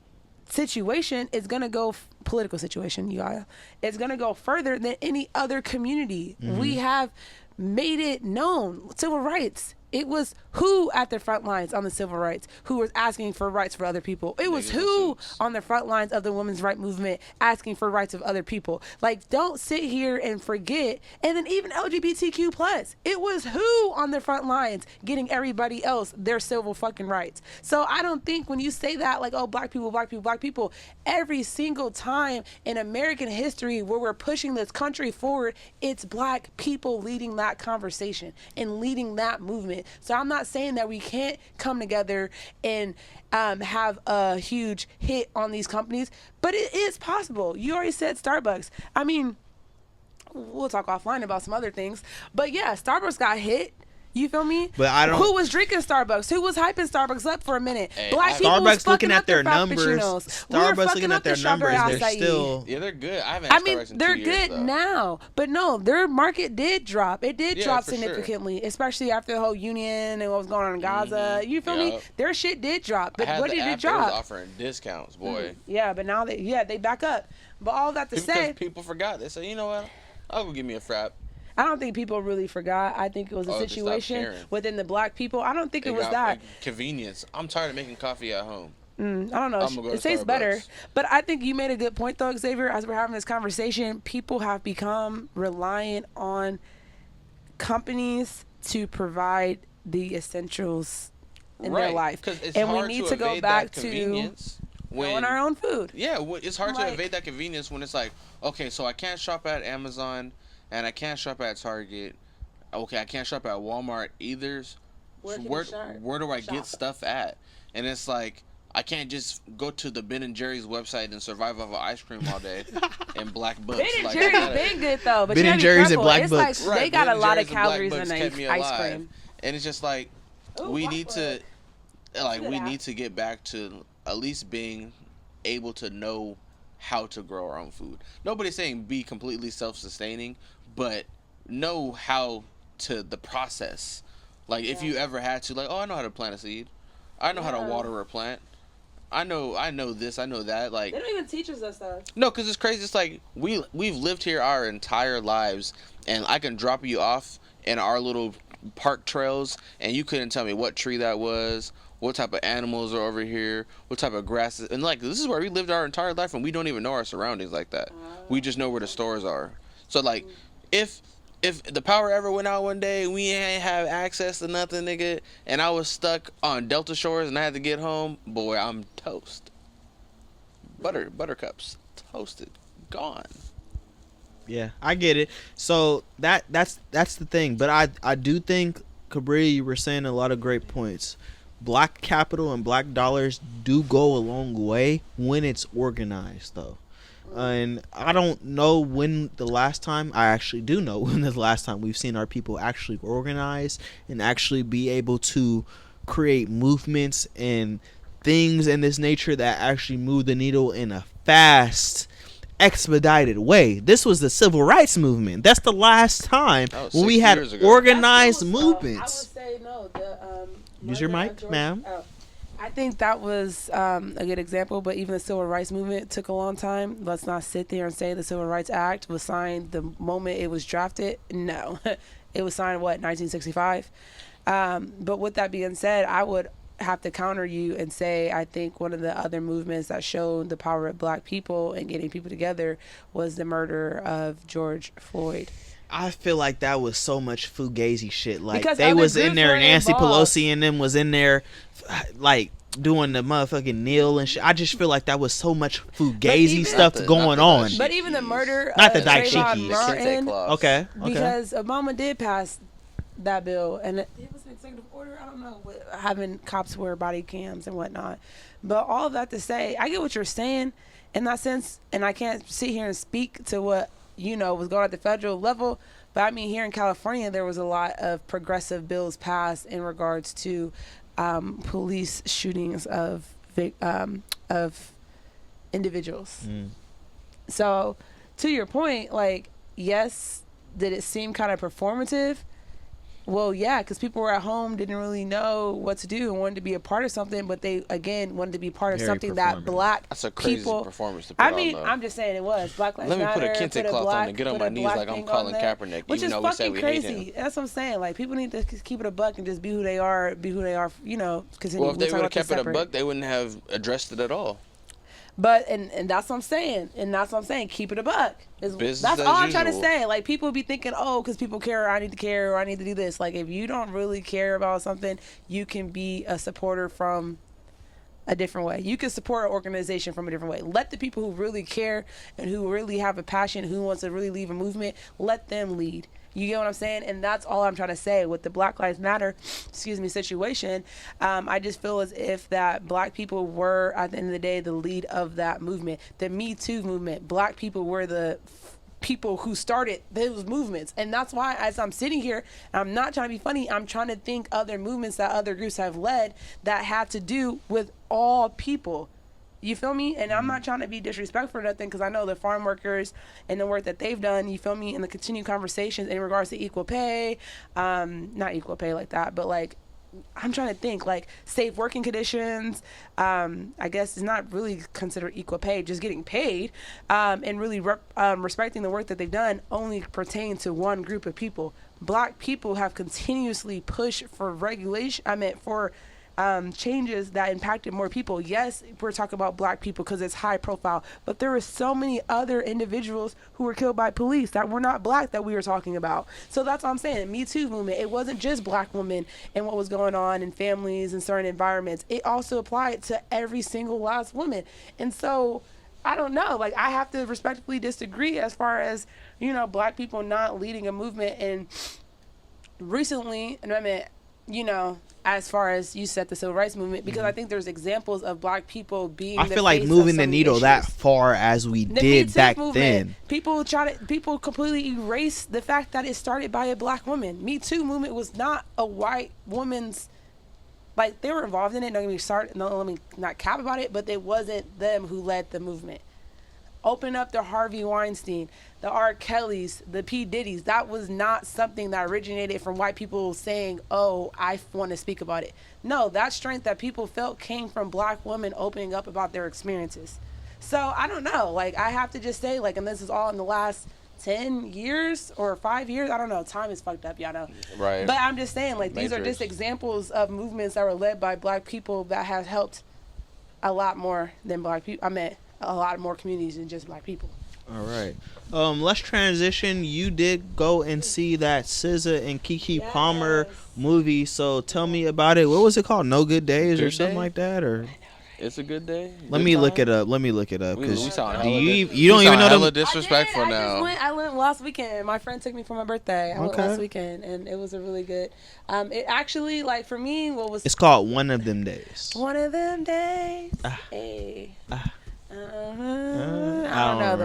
situation is going to go political situation, you guys. It's going to go further than any other community. We have made it known. Civil rights. It was who at the front lines on the civil rights who was asking for rights for other people. It was who on the front lines of the women's right movement asking for rights of other people. Like, don't sit here and forget. And then even LGBTQ plus, it was who on the front lines getting everybody else their civil fucking rights. So I don't think when you say that, like, oh, black people, every single time in American history where we're pushing this country forward, it's black people leading that conversation and leading that movement. So I'm not saying that we can't come together and have a huge hit on these companies, but it is possible. You already said Starbucks. I mean, we'll talk offline about some other things, but yeah, Starbucks got hit. You feel me? But I don't. Who was drinking Starbucks? Who was hyping Starbucks up for a minute? Hey, Black people Starbucks looking at their numbers. Starbucks looking at their numbers. They're still. Yeah, they're good. I haven't. Starbucks in they're 2 good years, now, but no, their market did drop. It did drop for significantly, especially after the whole union and what was going on in Gaza. You feel me? Their shit did drop. But what did it drop? They was offering discounts, boy. Yeah, but now they back up. But all that to say, people forgot. They said, you know what? I'll go give me a frap. I don't think people really forgot. I think it was a situation within the black people. I don't think it was that. Convenience. I'm tired of making coffee at home. I don't know. It tastes better. But I think you made a good point, though, Xavier. As we're having this conversation, people have become reliant on companies to provide the essentials in their life. And we need to go back to growing our own food. Yeah, it's hard to evade that convenience when it's like, okay, so I can't shop at Amazon and I can't shop at Target. Okay, I can't shop at Walmart either. Where do I get stuff at? And it's like, I can't just go to the Ben and Jerry's website and survive off of ice cream all day and black books. Ben and Jerry's been good though, but Ben you and gotta be Jerry's and careful. black It's books. like they got Ben a lot of and Jerry's and calories black in books kept me ice alive. cream. And it's just like Ooh, we black need book. to, like, Look we at that. need to get back to at least being able to know how to grow our own food. Nobody's saying be completely self-sustaining, but know how to the process. Like if you ever had to, like, oh, I know how to plant a seed. I know how to water a plant. I know this, I know that. Like, They don't even teach us that stuff. no, because it's crazy. It's like we've lived here our entire lives, and I can drop you off in our little park trails, and you couldn't tell me what tree that was, what type of animals are over here, what type of grasses, and like this is where we lived our entire life, and we don't even know our surroundings like that. We just know where the stores are. So like, if the power ever went out one day, we ain't have access to nothing, nigga, and I was stuck on Delta Shores and I had to get home, boy, I'm toast. Buttercups, toasted, gone. Yeah, I get it. So that's the thing. But I do think, KaBria, you were saying a lot of great points. Black capital and black dollars do go a long way when it's organized, though. And I don't know when the last time, I actually do know when the last time we've seen our people actually organize and actually be able to create movements and things in this nature that actually move the needle in a fast, expedited way. This was the civil rights movement. That's the last time when we had organized movements. I would say no. Use your mic, ma'am. Oh. I think that was a good example, but even the civil rights movement took a long time. Let's not sit there and say the Civil Rights Act was signed the moment it was drafted. No. It was signed, 1965? But with that being said, I would have to counter you and say I think one of the other movements that showed the power of black people and getting people together was the murder of George Floyd. I feel like that was so much fugazi shit. Like Because they other was in groups there, were Nancy involved. Pelosi and them was in there, like doing the motherfucking kneel and shit. I just feel like that was so much fugazi even- stuff going on. But even the murder Not the of daiquikis. Trayvon Martin, Okay. because Obama did pass that bill, and it was an executive order. I don't know, with having cops wear body cams and whatnot. But all of that to say, I get what you're saying in that sense, and I can't sit here and speak to what was going on at the federal level. But I mean, here in California, there was a lot of progressive bills passed in regards to police shootings of individuals. So, to your point, like, yes, did it seem kind of performative? Well, yeah, because people were at home, didn't really know what to do and wanted to be a part of something, but they, again, wanted to be part of Very something that black That's a crazy people... performance to put I mean, on, though. I'm just saying it was. Black Lives Let me put a Matter, kente cloth on and get on my knees like I'm Colin Kaepernick, which even is though we say fucking we hate crazy. him. That's what I'm saying. Like, people need to keep it a buck and just be who they are, continue. Well, if they would have kept it a buck, they wouldn't have addressed it at all. But and that's what I'm saying. And that's what I'm saying. Keep it a buck. Business That's as all I'm trying to usual. say. Like, people be thinking, oh, because people care, I need to care, or I need to do this. Like, if you don't really care about something, you can be a supporter from a different way. You can support an organization from a different way. Let the people who really care and who really have a passion, who wants to really lead a movement, let them lead. You get what I'm saying? And that's all I'm trying to say with the Black Lives Matter, situation. I just feel as if that black people were, at the end of the day, the lead of that movement. The Me Too movement, black people were the people who started those movements. And that's why, as I'm sitting here, I'm not trying to be funny, I'm trying to think other movements that other groups have led that had to do with all people. You feel me? And I'm not trying to be disrespectful or nothing, because I know the farm workers and the work that they've done, you feel me, and the continued conversations in regards to equal pay, not equal pay like that, but like, I'm trying to think, like, safe working conditions, I guess it's not really considered equal pay, just getting paid, and really respecting the work that they've done only pertain to one group of people. Black people have continuously pushed for changes that impacted more people. Yes, we're talking about black people because it's high profile, but there were so many other individuals who were killed by police that were not black that we were talking about. So that's what I'm saying. Me Too movement, it wasn't just black women and what was going on in families and certain environments. It also applied to every single last woman. And so I don't know, like, I have to respectfully disagree as far as, black people not leading a movement. And recently, and I mean, as far as you said, the civil rights movement, because I think there's examples of black people being. I feel like moving the needle that far as we did back then. People completely erase the fact that it started by a black woman. Me Too movement was not a white woman's. Like, they were involved in it. Don't let me not cap about it, but it wasn't them who led the movement. Open up the Harvey Weinstein, the R. Kellys, the P. Diddy's. That was not something that originated from white people saying, oh, I want to speak about it. No, that strength that people felt came from black women opening up about their experiences. So, I don't know. Like, I have to just say, like, and this is all in the last 10 years or 5 years. I don't know. Time is fucked up, y'all know. Right. But I'm just saying, like, these are just examples of movements that were led by black people that have helped a lot more than black people. I meant a lot more communities than just black people. All right. Let's transition. You did go and see that SZA and Keke Palmer movie. So tell me about it. What was it called? No Good Days or something like that? Or It's a good day. Let me look it up. Because we sound you don't even know hella disrespectful now. I went last weekend. My friend took me for my birthday. I went last weekend, and it was a really good. It actually, like, for me, It's called One of Them Days. One of them days. Hey. I don't know.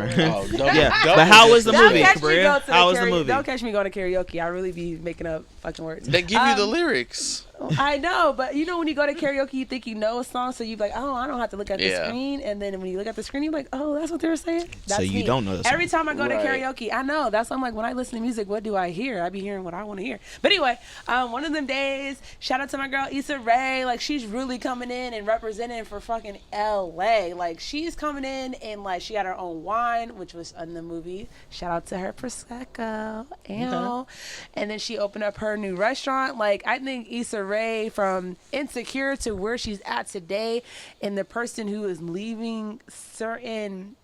But how was the movie, KaBria? How was the movie? Don't catch me going to karaoke. I really be making up fucking words. They give you the lyrics. I know, but you know when you go to karaoke, you think you know a song, so you're like, oh, I don't have to look at the screen. And then when you look at the screen, you're like, oh, that's what they were saying? That's so you don't know the song. Every time I go to karaoke, I know. That's why I'm like, when I listen to music, what do I hear? I be hearing what I want to hear. But anyway, One of Them Days, shout out to my girl Issa Rae. Like, she's really coming in and representing for fucking LA. Like, she's coming in and, like, she had her own wine, which was in the movie. Shout out to her Prosecco. And then she opened up her new restaurant. Like, I think Issa Rae, from insecure to where she's at today, and the person who is leaving certain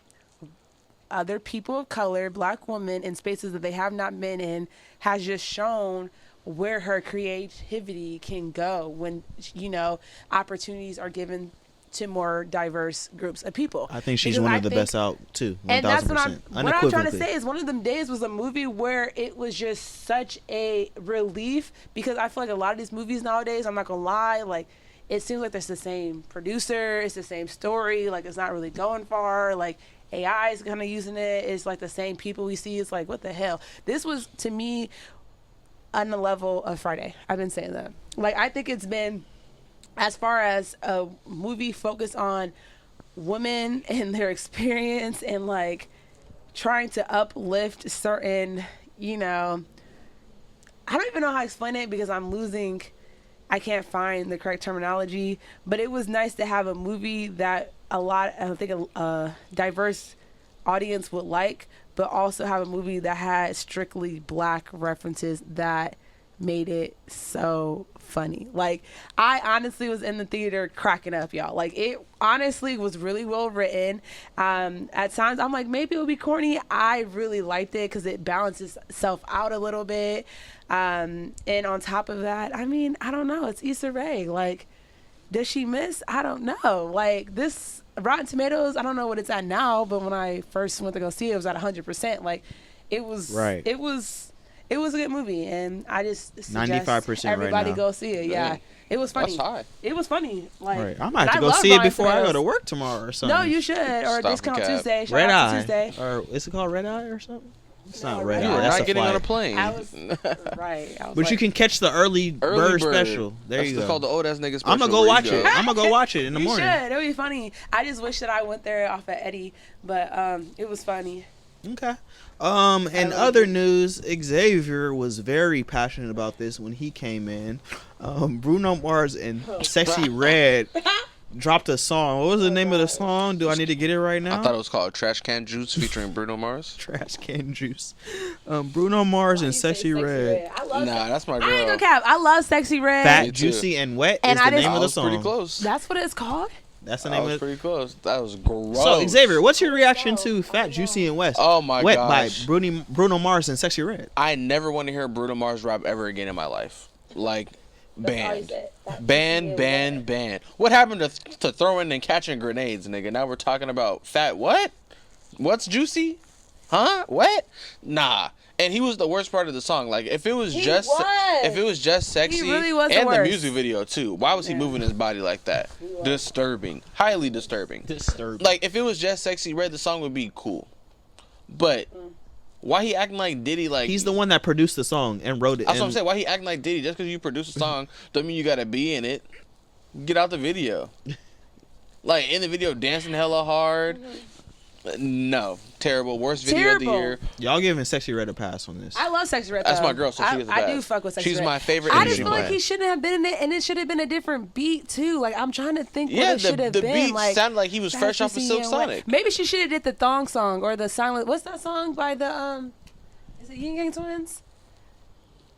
other people of color, black women, in spaces that they have not been in, has just shown where her creativity can go when, you know, opportunities are given to more diverse groups of people. I think she's one of the best out too. 1,000%. And that's what I'm trying to say is One of Them Days was a movie where it was just such a relief, because I feel like a lot of these movies nowadays, I'm not gonna lie, like, it seems like it's the same producer, it's the same story, like, it's not really going far, like, AI is kind of using it, it's like the same people we see. It's like, what the hell? This was, to me, on the level of Friday. I've been saying that. Like, I think it's been, as far as a movie focused on women and their experience and, like, trying to uplift certain, you know, I don't even know how to explain it because I can't find the correct terminology, but it was nice to have a movie that I think a diverse audience would like, but also have a movie that had strictly black references that made it so funny. Like, I honestly was in the theater cracking up, y'all. Like, it honestly was really well written. At times I'm like, maybe it'll be corny. I really liked it because it balances itself out a little bit. And on top of that, I mean, I don't know, it's Issa Rae. Like, does she miss? I don't know. Like, this Rotten Tomatoes, I don't know what it's at now, but when I first went to go see it, it was at 100%. Like, it was it was a good movie, and I just suggest 95% everybody right now. Go see it. Yeah, it was funny. That's high. It was funny. Like, I might have to go see it before I go to work tomorrow or something. No, you should. Or Discount Tuesday. Red Eye. Tuesday. Or is it called Red Eye or something? It's not Red You Eye. were That's not a getting flight. on a plane. I was right. But you can catch the early bird special. There That's you go. called the old ass nigga special. I'm gonna go watch it. I'm gonna go watch it in the morning. You should. It'll be funny. I just wish that I went there off at Eddie, but it was funny. Okay. And other news, Xavier was very passionate about this when he came in. Bruno Mars and Sexy Red dropped a song. What was the name of the song? Do I need to get it right now? I thought it was called Trash Can Juice featuring Bruno Mars. Trash Can Juice. Bruno Mars and Sexy Red. I love that's my girl. I ain't gonna cap. I love Sexy Red. Fat, Juicy, and Wet is the name of the song. Pretty close. That's what it's called? That's the name of it. Pretty close. That was gross. So, Xavier, what's your reaction to Fat, Juicy, and Wet? Oh my Wet gosh. by Bruno Mars and Sexy Red. I never want to hear Bruno Mars rap ever again in my life. Like, banned. Banned. What happened to throwing and catching grenades, nigga? Now we're talking about fat what? What's juicy? Huh? What? Nah. And he was the worst part of the song. Like if it was just sexy, he really was and the the worst. music video too. Why was he moving his body like that? Disturbing. Highly disturbing. Like if it was just Sexy Red, the song would be cool. But why he acting like Diddy? Like he's the one that produced the song and wrote it. That's what I'm saying. Why he acting like Diddy? Just because you produce a song, don't mean you gotta be in it. Get out the video. Like in the video, dancing hella hard. No, terrible. Worst video of the year. Y'all giving Sexy Red a pass on this. I love Sexy Red. That's though. my girl, so she gets a pass. I do fuck with Sexy Red. She's my favorite. I just feel like he shouldn't have been in it, and it should have been a different beat too. Like I'm trying to think what it should have been. The beat like, sounded like he was fresh off of Silk Sonic. Maybe she should have did the thong song or the silent. What's that song by the Is it Yin Yang Twins?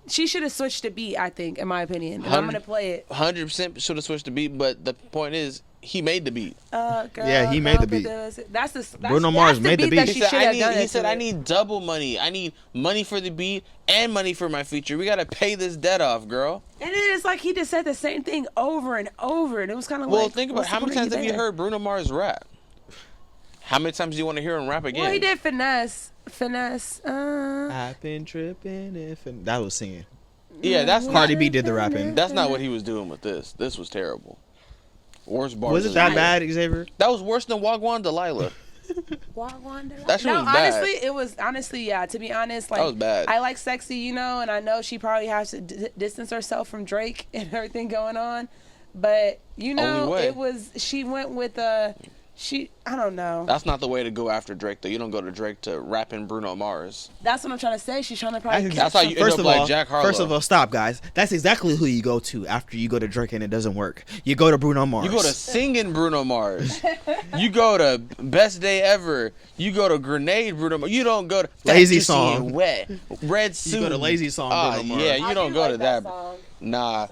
She should have switched the beat. I think, in my opinion, and I'm gonna play it. 100% should have switched the beat, but the point is, he made the beat. Yeah, he made the beat. That's Bruno Mars made the beat. He said, I need double money. I need money for the beat and money for my feature. We got to pay this debt off, girl. And it's like he just said the same thing over and over. And it was kind of like... Well, think about how many times have you heard Bruno Mars rap? How many times do you want to hear him rap again? Well, he did Finesse. I've been tripping that was singing. Yeah, that's Cardi B did the rapping. That's not what he was doing with this. This was terrible. Worst bars. Was it that bad, Xavier? That was worse than Wagwan Delilah. Wagwan Delilah? That shit was bad. Honestly, yeah. To be honest, like that was bad. I like Sexy, you know, and I know she probably has to distance herself from Drake and everything going on, but you know, she went with I don't know. That's not the way to go after Drake, though. You don't go to Drake to rapping Bruno Mars. That's what I'm trying to say. She's trying to probably. That's how you end up like Jack Harlow. First of all, stop, guys. That's exactly who you go to after you go to Drake and it doesn't work. You go to Bruno Mars. You go to singing Bruno Mars. You go to Best Day Ever. You go to Grenade Bruno Mars. You don't go to Lazy Song. Wet. Red Suit. You go to Lazy Song Bruno Mars. Yeah, you don't go to that. Nah.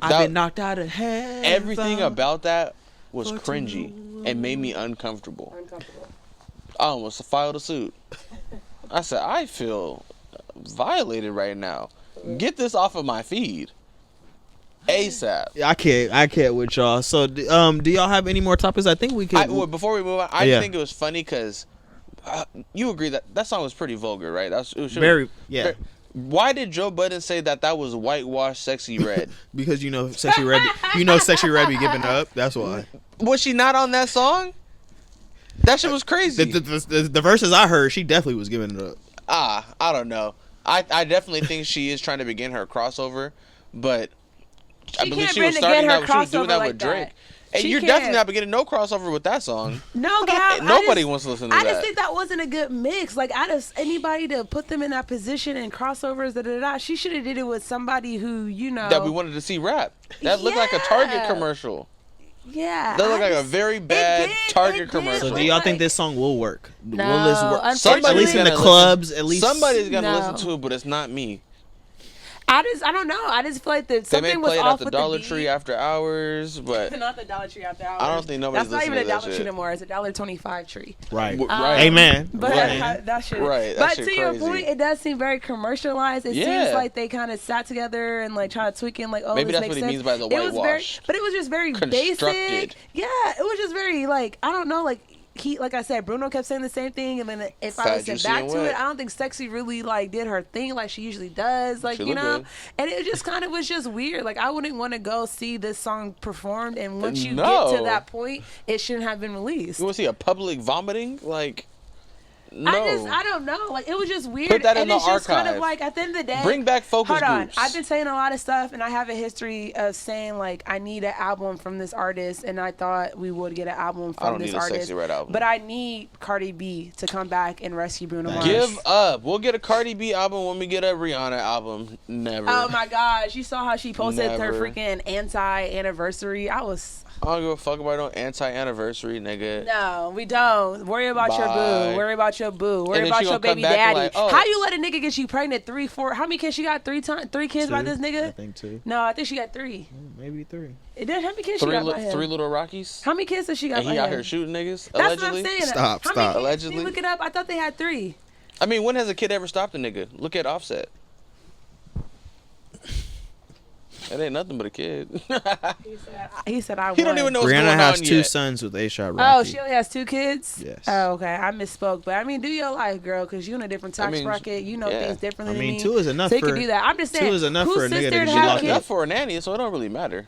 I've been knocked out of heaven. Everything about that was cringy and made me uncomfortable. I almost filed a suit. I said, I feel violated right now. Get this off of my feed. ASAP. I can't with y'all. So, do y'all have any more topics? I think we could. Before we move on, I think it was funny because you agree that song was pretty vulgar, right? Why did Joe Budden say that was whitewashed Sexy Red? Because Sexy Red. Sexy Red be giving up. That's why. Was she not on that song? That shit was crazy. The verses I heard, she definitely was giving it up. I don't know. I definitely think she is trying to begin her crossover, but I believe she was starting that. She was doing that with Drake. And you're definitely not beginning no crossover with that song. No, Gal. Nobody wants to listen to that. I just think that wasn't a good mix. Like, anybody to put them in that position and crossovers, she should have did it with somebody who, that we wanted to see rap. That looked like a Target commercial. Yeah. That looked like a very bad Target commercial. So do y'all think this song will work? No, will this work? At least in the clubs, at least. Somebody's going to listen to it, but it's not me. I don't know. I just feel like something was off with the beat. They may play it at the Dollar Tree after hours, but not the Dollar Tree after hours. I don't think nobody's listening to that shit. That's not even a Dollar Tree anymore. It's a $1.25 tree. Right. Amen. But that shit. Right. But to your point, it does seem very commercialized. It seems like they kind of sat together and like try to tweak in, like, maybe this that's makes what sense. he means by the whitewash. But it was just very basic. Yeah, it was just very like I don't know, like. Like I said, Bruno kept saying the same thing, and then if I listen back to it, I don't think Sexy really like did her thing like she usually does, like good. And it just kind of was just weird. Like I wouldn't want to go see this song performed, and once you get to that point, it shouldn't have been released. You want to see a public vomiting? Like, no. I don't know. Like it was just weird. Put that in and the it's just archive. kind of like at the end of the day, bring back focus groups. I've been saying a lot of stuff, and I have a history of saying like I need an album from this artist, and I thought we would get an album from this artist. I don't need a Sexy Red album. But I need Cardi B to come back and rescue Bruno Mars. Give up. We'll get a Cardi B album when we get a Rihanna album. Never. Oh my gosh, you saw how she posted her freaking anti-anniversary. I don't give a fuck about no anti-anniversary, nigga. No, we don't. Worry about your boo. Worry about your boo. Worry about your baby daddy. Like, How you let a nigga get you pregnant 3, 4? How many kids she got? 3 kids by this nigga? I think 2. No, I think she got 3. Maybe 3. How many kids she got by him? 3 little Rockies? How many kids does she got by him? And he out here shooting niggas, allegedly? That's what I'm saying. Stop. Allegedly? Look it up. I thought they had 3. I mean, when has a kid ever stopped a nigga? Look at Offset. It ain't nothing but a kid. He said I won. He don't even know what's Brianna going has on 2 yet. sons with A$AP Rocky. Oh, she only has 2 kids? Yes. Oh, okay. I misspoke. But I mean, do your life, girl, because you in a different tax mean, bracket. You know yeah. things differently I mean, than me. 2 is enough So you for can do that. I'm just saying. 2 is enough whose for a nigga sister to would be have locked kids? up. Enough for a nanny, so it don't really matter.